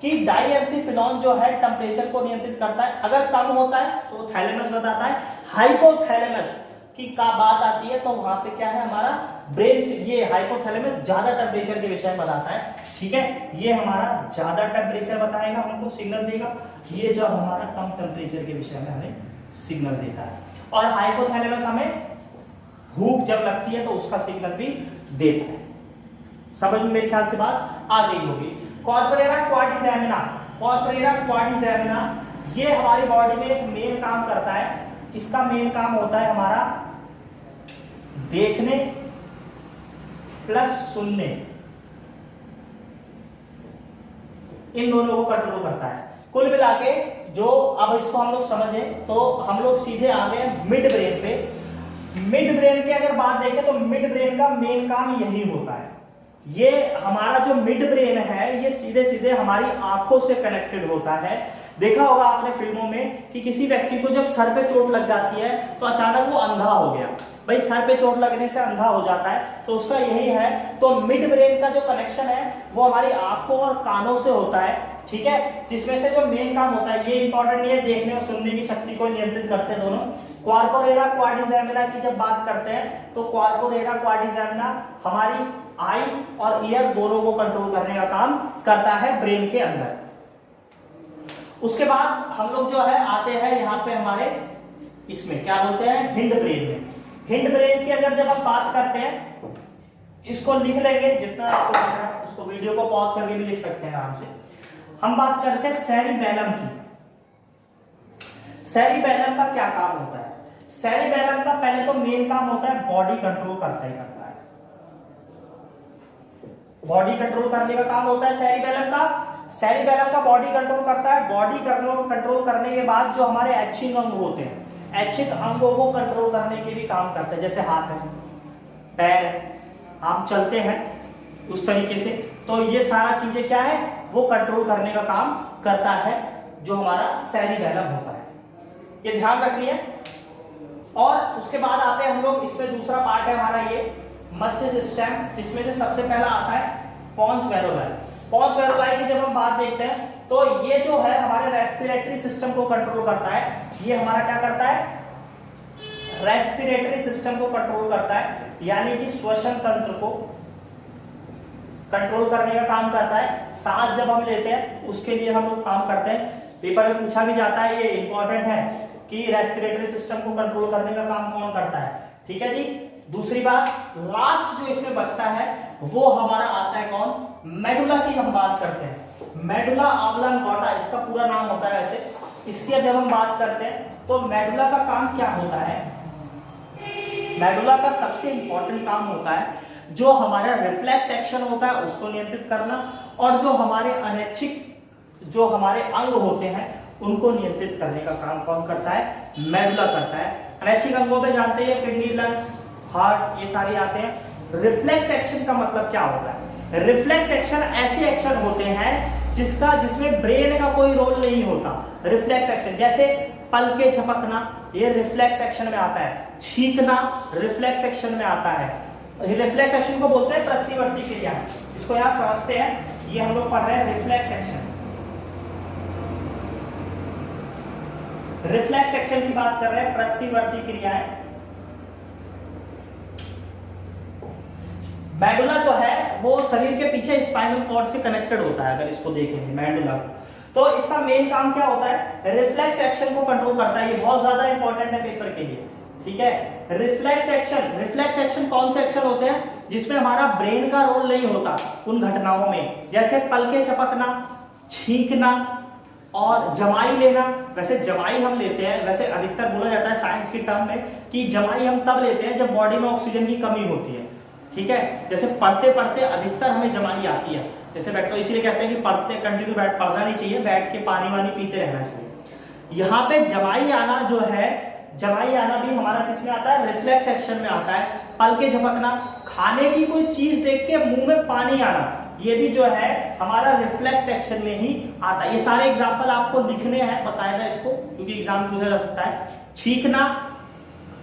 S1: कि डाईएनसीफिलॉन जो है टेम्परेचर को नियंत्रित करता है, अगर कम होता है तो थैलेमस बताता है, हाइपोथैलेमस की का बात आती है तो वहां पे क्या है हमारा ब्रेन, ये हाइपोथैलेमस ज्यादा टेम्परेचर के विषय में बताता है, ठीक है। ये हमारा ज्यादा टेम्परेचर बताएगा, हमको सिग्नल देगा, ये जो हमारा कम टेम्परेचर के विषय में हमें सिग्नल देता है। और हाइपोथैलेमस हमें भूख जब लगती है तो उसका सिग्नल भी देता है। समझ में मेरे ख्याल से बात आ गई होगी। कॉर्पोरेरा क्वाड्रिसेमिना, कॉर्पोरेरा क्वाड्रिसेमिना ये हमारी बॉडी में एक मेन काम करता है। इसका मेन काम होता है हमारा देखने प्लस सुनने, इन दोनों को कंट्रोल करता है। कुल मिला के जो, अब इसको हम लोग समझे तो हम लोग सीधे आ गए मिड ब्रेन पे। मिड ब्रेन की अगर बात देखें तो मिड ब्रेन का मेन काम यही होता है। ये हमारा जो मिड ब्रेन है ये सीधे सीधे हमारी आंखों से कनेक्टेड होता है। देखा होगा आपने फिल्मों में कि किसी व्यक्ति को जब सर पे चोट लग जाती है तो अचानक वो अंधा हो गया, भाई सर पे चोट लगने से अंधा हो जाता है, तो उसका यही है। तो मिड ब्रेन का जो कनेक्शन है वो हमारी आंखों और कानों से होता है, ठीक है, जिसमें से जो मेन काम होता है, ये इंपॉर्टेंट नहीं है, देखने और सुनने की शक्ति को नियंत्रित करते हैं दोनों। क्वार्पोरेरा क्वाड्रिसेमिना की जब बात करते हैं तो क्वार्पोरेरा क्वाड्रिसेमिना हमारी आई और ईयर दोनों को कंट्रोल करने का काम करता है ब्रेन के अंदर। उसके बाद हम लोग जो है आते हैं यहाँ पे हमारे इसमें क्या बोलते हैं, हिंड ब्रेन में। हिंड ब्रेन की अगर जब हम बात करते हैं, इसको लिख लेंगे जितना आपको लिख रहा है, उसको वीडियो को पॉज करके भी लिख सकते हैं आराम से। हम बात करते हैं सेरिबेलम की। सेरिबेलम का क्या काम होता है? सेरिबेलम का पहले तो मेन काम होता है बॉडी कंट्रोल करता है, बॉडी कंट्रोल करने का काम होता है सेरिबेलम का। सेरिबेलम का बॉडी कंट्रोल करता है। बॉडी कंट्रोल करने के बाद जो हमारे ऐच्छिक अंग होते हैं, ऐच्छिक अंगों को कंट्रोल करने के भी काम करते हैं, जैसे हाथ है, पैर है, आप चलते हैं उस तरीके से, तो ये सारा चीजें क्या है वो कंट्रोल करने का काम करता है जो हमारा सेरिबेलम होता है, ये ध्यान रखनी है। और उसके बाद आते हैं हम लोग, इसमें दूसरा पार्ट है हमारा ये मस्तिष्क स्टेम, जिसमें से सबसे पहला आता है पोन्स वेरुलाई। पोन्स वेरुलाई की जब हम बात देखते हैं तो ये जो है हमारे रेस्पिरेटरी सिस्टम को कंट्रोल करता है। ये हमारा क्या करता है, रेस्पिरेटरी सिस्टम को कंट्रोल करता है, यानी कि श्वसन तंत्र को कंट्रोल करने का काम करता है। सांस जब हम लेते हैं उसके लिए हम लोग काम करते हैं। पेपर में पूछा भी जाता है, ये इंपॉर्टेंट है कि रेस्पिरेटरी सिस्टम को कंट्रोल करने का काम कौन करता है। ठीक है जी। दूसरी बात, लास्ट जो इसमें बचता है वो हमारा आता है कौन, मेडुला की हम बात करते हैं। मेडुला ऑब्लांगेटा इसका पूरा नाम होता है वैसे। इसकी जब हम बात करते हैं तो मेडुला का काम क्या होता है, मेडुला का सबसे इंपॉर्टेंट काम होता है जो हमारा रिफ्लेक्स एक्शन होता है उसको नियंत्रित करना, और जो हमारे अनैच्छिक जो हमारे अंग होते हैं उनको नियंत्रित करने का काम कौन करता है, मेडुला करता है। अनैच्छिक अंगों में जानते हैं किडनी, लंग्स, हार्ट, ये सारे आते हैं। रिफ्लेक्स एक्शन का मतलब क्या होता है, रिफ्लेक्स एक्शन ऐसे एक्शन होते हैं जिसमें ब्रेन का कोई रोल नहीं होता। रिफ्लेक्स एक्शन जैसे पलके झपकना, ये रिफ्लेक्स एक्शन में आता है। छींकना रिफ्लेक्स एक्शन में आता है। रिफ्लेक्स एक्शन को बोलते हैं प्रतिवर्ती क्रिया। इसको यहां समझते हैं, ये हम लोग पढ़ रहे हैं रिफ्लेक्स एक्शन। रिफ्लेक्स एक्शन की बात कर रहे हैं, प्रतिवर्ती क्रियाएं। मेडुला जो है वो शरीर के पीछे स्पाइनल कॉर्ड से कनेक्टेड होता है। अगर इसको देखेंगे मेडुला, तो इसका मेन काम क्या होता है, रिफ्लेक्स एक्शन को कंट्रोल करता है। ये बहुत ज्यादा इंपॉर्टेंट है पेपर के लिए। ठीक है, रिफ्लेक्स एक्शन कौन से एक्शन होते हैं जिसमें हमारा ब्रेन का रोल नहीं होता उन घटनाओं में, जैसे पलके झपकना, छींकना और जमाई लेना। वैसे जमाई हम लेते हैं, वैसे अधिकतर बोला जाता है साइंस की टर्म में कि जमाई हम तब लेते हैं जब बॉडी में ऑक्सीजन की कमी होती है। ठीक है, जैसे पढ़ते पढ़ते अधिकतर हमें जमाई आती है, जैसे बैठ, तो इसीलिए कहते हैं कि पढ़ते कंटिन्यू बैठ पढ़ना नहीं चाहिए, बैठ के पानी वानी पीते रहना चाहिए। यहाँ पे जमाई आना जो है, जमाई आना भी हमारा किस में आता है, रिफ्लेक्स एक्शन में आता है। पलके झपकना, खाने की कोई चीज देख के मुंह में पानी आना, ये भी जो है हमारा रिफ्लेक्स एक्शन में ही आता है। ये सारे एग्जांपल आपको लिखने हैं, बताया था इसको क्योंकि एग्जाम पूछा जा सकता है। छींकना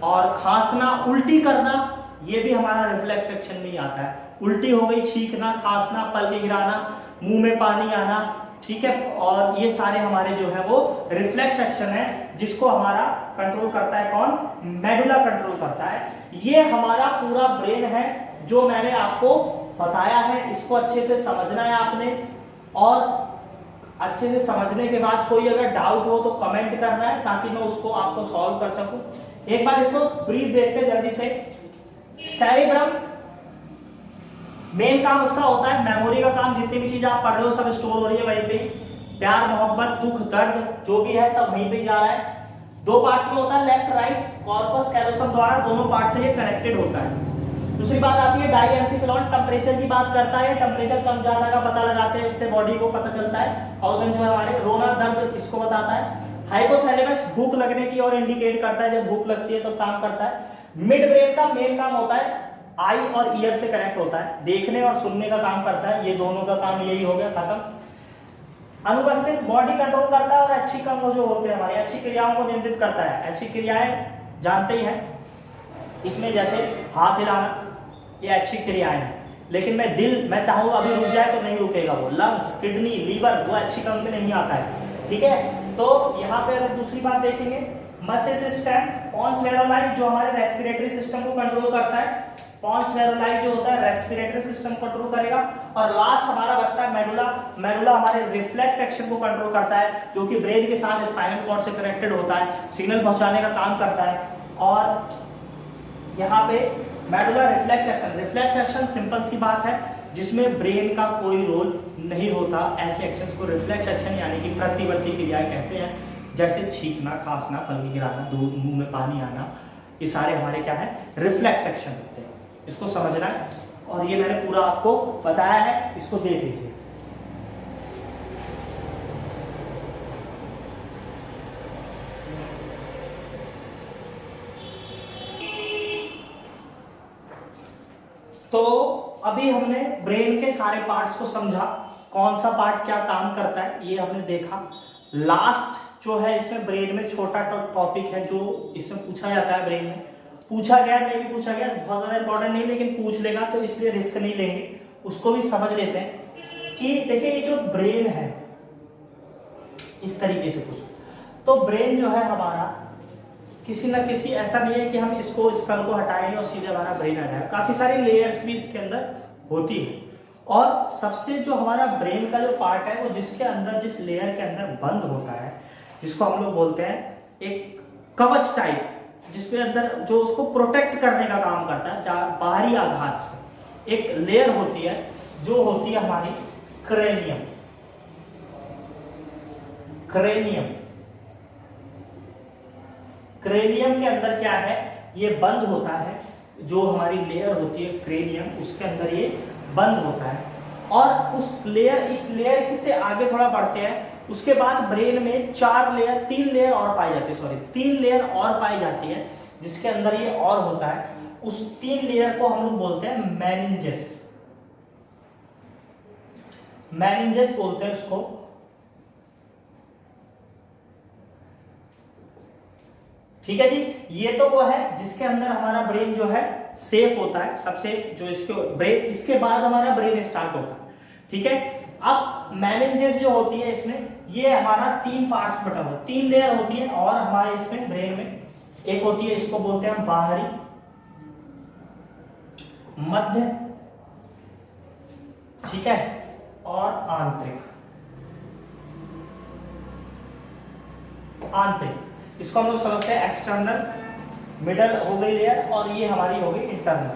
S1: और खांसना, उल्टी करना, ये भी हमारा रिफ्लेक्स एक्शन में ही आता है। उल्टी हो गई, छींकना, खांसना, पलके गिराना, मुंह में पानी आना। ठीक है, और ये सारे हमारे जो है वो रिफ्लेक्स एक्शन है जिसको हमारा कंट्रोल करता है कौन, मेडुला कंट्रोल करता है। ये हमारा पूरा ब्रेन है जो मैंने आपको बताया है। इसको अच्छे से समझना है आपने, और अच्छे से समझने के बाद कोई अगर डाउट हो तो कमेंट करना है ताकि मैं उसको आपको सॉल्व कर सकूं। एक बार इसको ब्रीफ देखते जल्दी से। सेरिब्रम मेन काम उसका होता है मेमोरी का काम, जितनी भी चीज आप पढ़ रहे हो सब स्टोर हो रही है वहीं पे। प्यार, मोहब्बत, दुख, दर्द जो भी है सब वहीं पे जा रहा है। दो पार्ट्स में होता है, लेफ्ट राइट, कॉर्पस कैलोसम द्वारा दोनों पार्ट से ये कनेक्टेड होता है। दूसरी बात आती है डाईएंसिफिलॉन, टेम्परेचर की बात करता है। टेम्परेचर कम ज्यादा का पता लगाते हैं, इससे बॉडी को पता चलता है। ऑर्गन जो है हमारे, रोना, दर्द, इसको बताता है। हाइपोथैलेमस भूख लगने की और इंडिकेट करता है, जब भूख लगती है तो काम करता है। मिड ब्रेन का मेन काम होता है, आई और ईयर से कनेक्ट होता है, देखने और सुनने का काम करता है। ये दोनों का काम यही हो गया, खत्म। अनुमस्तिष्क बॉडी कंट्रोल करता है, और अच्छी अंग जो होते हैं हमारी अच्छी क्रियाओं को नियंत्रित करता है। अच्छी क्रियाएं जानते ही हैं, इसमें जैसे हाथ हिलाना, ये अच्छी क्रियाएं हैं। लेकिन मैं चाहूँ अभी रुक जाए तो नहीं रुकेगा वो। लंग्स, किडनी, लीवर, वो अच्छी अंग में नहीं आता है। ठीक है, तो यहाँ पे अगर दूसरी बात देखेंगे, मस्तिष्क सिस्टम, पॉन्स वेरोलाई जो हमारे रेस्पिरेटरी सिस्टम को कंट्रोल करता है। पॉन्स वेरोलाई जो होता है रेस्पिरेटरी सिस्टम कंट्रोल करेगा। और लास्ट हमारा बचता है मेडुला। मेडुला हमारे रिफ्लेक्स एक्शन को कंट्रोल करता है, जो कि ब्रेन के साथ स्पाइनल कॉर्ड से कनेक्टेड होता है, सिग्नल पहुंचाने का काम करता है। और यहाँ पे मेडुला रिफ्लेक्स एक्शन सिंपल सी बात है, जिसमें ब्रेन का कोई रोल नहीं होता। ऐसे एक्शन को रिफ्लेक्स एक्शन यानी कि प्रतिवर्ती क्रियाएं कहते हैं, जैसे छींकना, खांसना, पलके गिराना, मुंह में पानी आना, ये सारे हमारे क्या है, रिफ्लेक्स एक्शन होते हैं। इसको समझना है, और ये मैंने पूरा आपको बताया है, इसको देख लीजिए। तो अभी हमने ब्रेन के सारे पार्ट्स को समझा, कौन सा पार्ट क्या काम करता है ये हमने देखा। लास्ट जो है इसमें ब्रेन में छोटा टॉपिक है जो इसमें पूछा जाता है, ब्रेन में पूछा गया, नहीं भी पूछा गया, बहुत ज्यादा इंपॉर्टेंट नहीं, लेकिन पूछ लेगा तो इसलिए रिस्क नहीं लेंगे, उसको भी समझ लेते हैं कि देखिए ये जो ब्रेन है इस तरीके से कुछ, तो ब्रेन जो है हमारा किसी ना किसी, ऐसा नहीं है कि हम इसको स्कल को हटाएंगे और सीधे हमारा ब्रेन आ जाएगा। काफी सारी लेयर्स भी इसके अंदर होती है, और सबसे जो हमारा ब्रेन का जो पार्ट है वो जिसके अंदर, जिस लेयर के अंदर बंद होता है, जिसको हम लोग बोलते हैं एक कवच टाइप, जिसके अंदर जो उसको प्रोटेक्ट करने का काम करता है बाहरी आघात से, एक लेयर होती है जो होती है हमारी क्रेनियम। क्रेनियम के अंदर क्या है, ये बंद होता है, जो हमारी लेयर होती है क्रेनियम, उसके अंदर ये बंद होता है। और उस लेयर, इस लेयर से आगे थोड़ा बढ़ते हैं, उसके बाद ब्रेन में 3 लेयर और पाई जाती है, 3 लेयर और पाई जाती है, जिसके अंदर ये और होता है। उस 3 लेयर को हम लोग बोलते हैं मेनिंजेस। मेनिंजेस बोलते हैं उसको। ठीक है जी, ये तो वो है जिसके अंदर हमारा ब्रेन जो है सेफ होता है सबसे, जो इसके ब्रेन, इसके बाद हमारा ब्रेन स्टार्ट होता है। ठीक है, अब मेनिंजेस जो होती है इसमें, ये हमारा 3 पार्ट्स बटा हुआ, 3 लेयर होती है, और हमारे इसमें ब्रेन में एक होती है, इसको बोलते हैं बाहरी, मध्य, ठीक है, और आंतरिक। इसको हम लोग समझते हैं एक्सटर्नल, मिडल हो गई लेयर, और ये हमारी हो गई इंटरनल।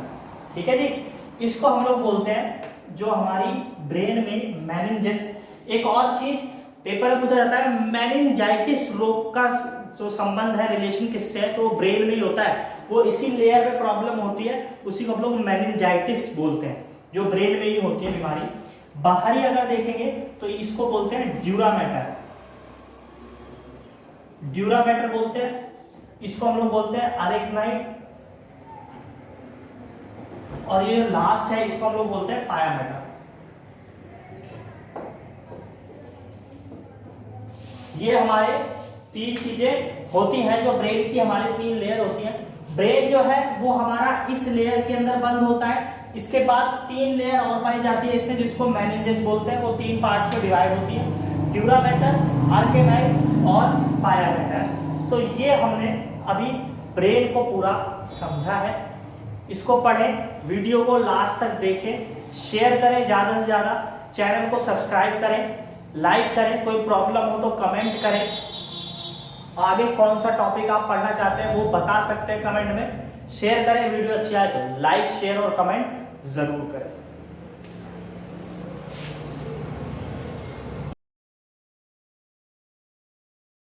S1: ठीक है जी, इसको हम लोग बोलते हैं जो हमारी ब्रेन में मेनिंजेस। एक और चीज पेपर में पूछा जाता है, मेनिंजाइटिस रोग का जो संबंध है, रिलेशन किससे है, तो ब्रेन में ही होता है, वो इसी लेयर में प्रॉब्लम होती है, उसी को हम लोग मेनिंजाइटिस बोलते हैं, जो ब्रेन में ही होती है बीमारी। बाहरी अगर देखेंगे तो इसको बोलते हैं ड्यूरामेटर बोलते हैं, इसको हम लोग बोलते हैं अरेक्नाइड, और ये लास्ट है, इसको हम लोग बोलते हैं पायामेटर। ये हमारे 3 चीजें होती हैं जो ब्रेन की, हमारे 3 लेयर होती हैं। ब्रेन जो है वो हमारा इस लेयर के अंदर बंद होता है, इसके बाद 3 लेयर और पाई जाती है इसमें, जिसको मेनिंजेस बोलते हैं, वो 3 पार्ट्स में डिवाइड होती है, ड्यूरामेटर, आर्केनाइड और पायामेटर। तो ये हमने अभी ब्रेन को पूरा समझा है। इसको पढ़ें, वीडियो को लास्ट तक देखें, शेयर करें ज्यादा से ज्यादा, चैनल को सब्सक्राइब करें, लाइक करें, कोई प्रॉब्लम हो तो कमेंट करें, आगे कौन सा टॉपिक आप पढ़ना चाहते हैं वो बता सकते हैं कमेंट में। शेयर करें, वीडियो अच्छी आए तो लाइक, शेयर और कमेंट जरूर करें।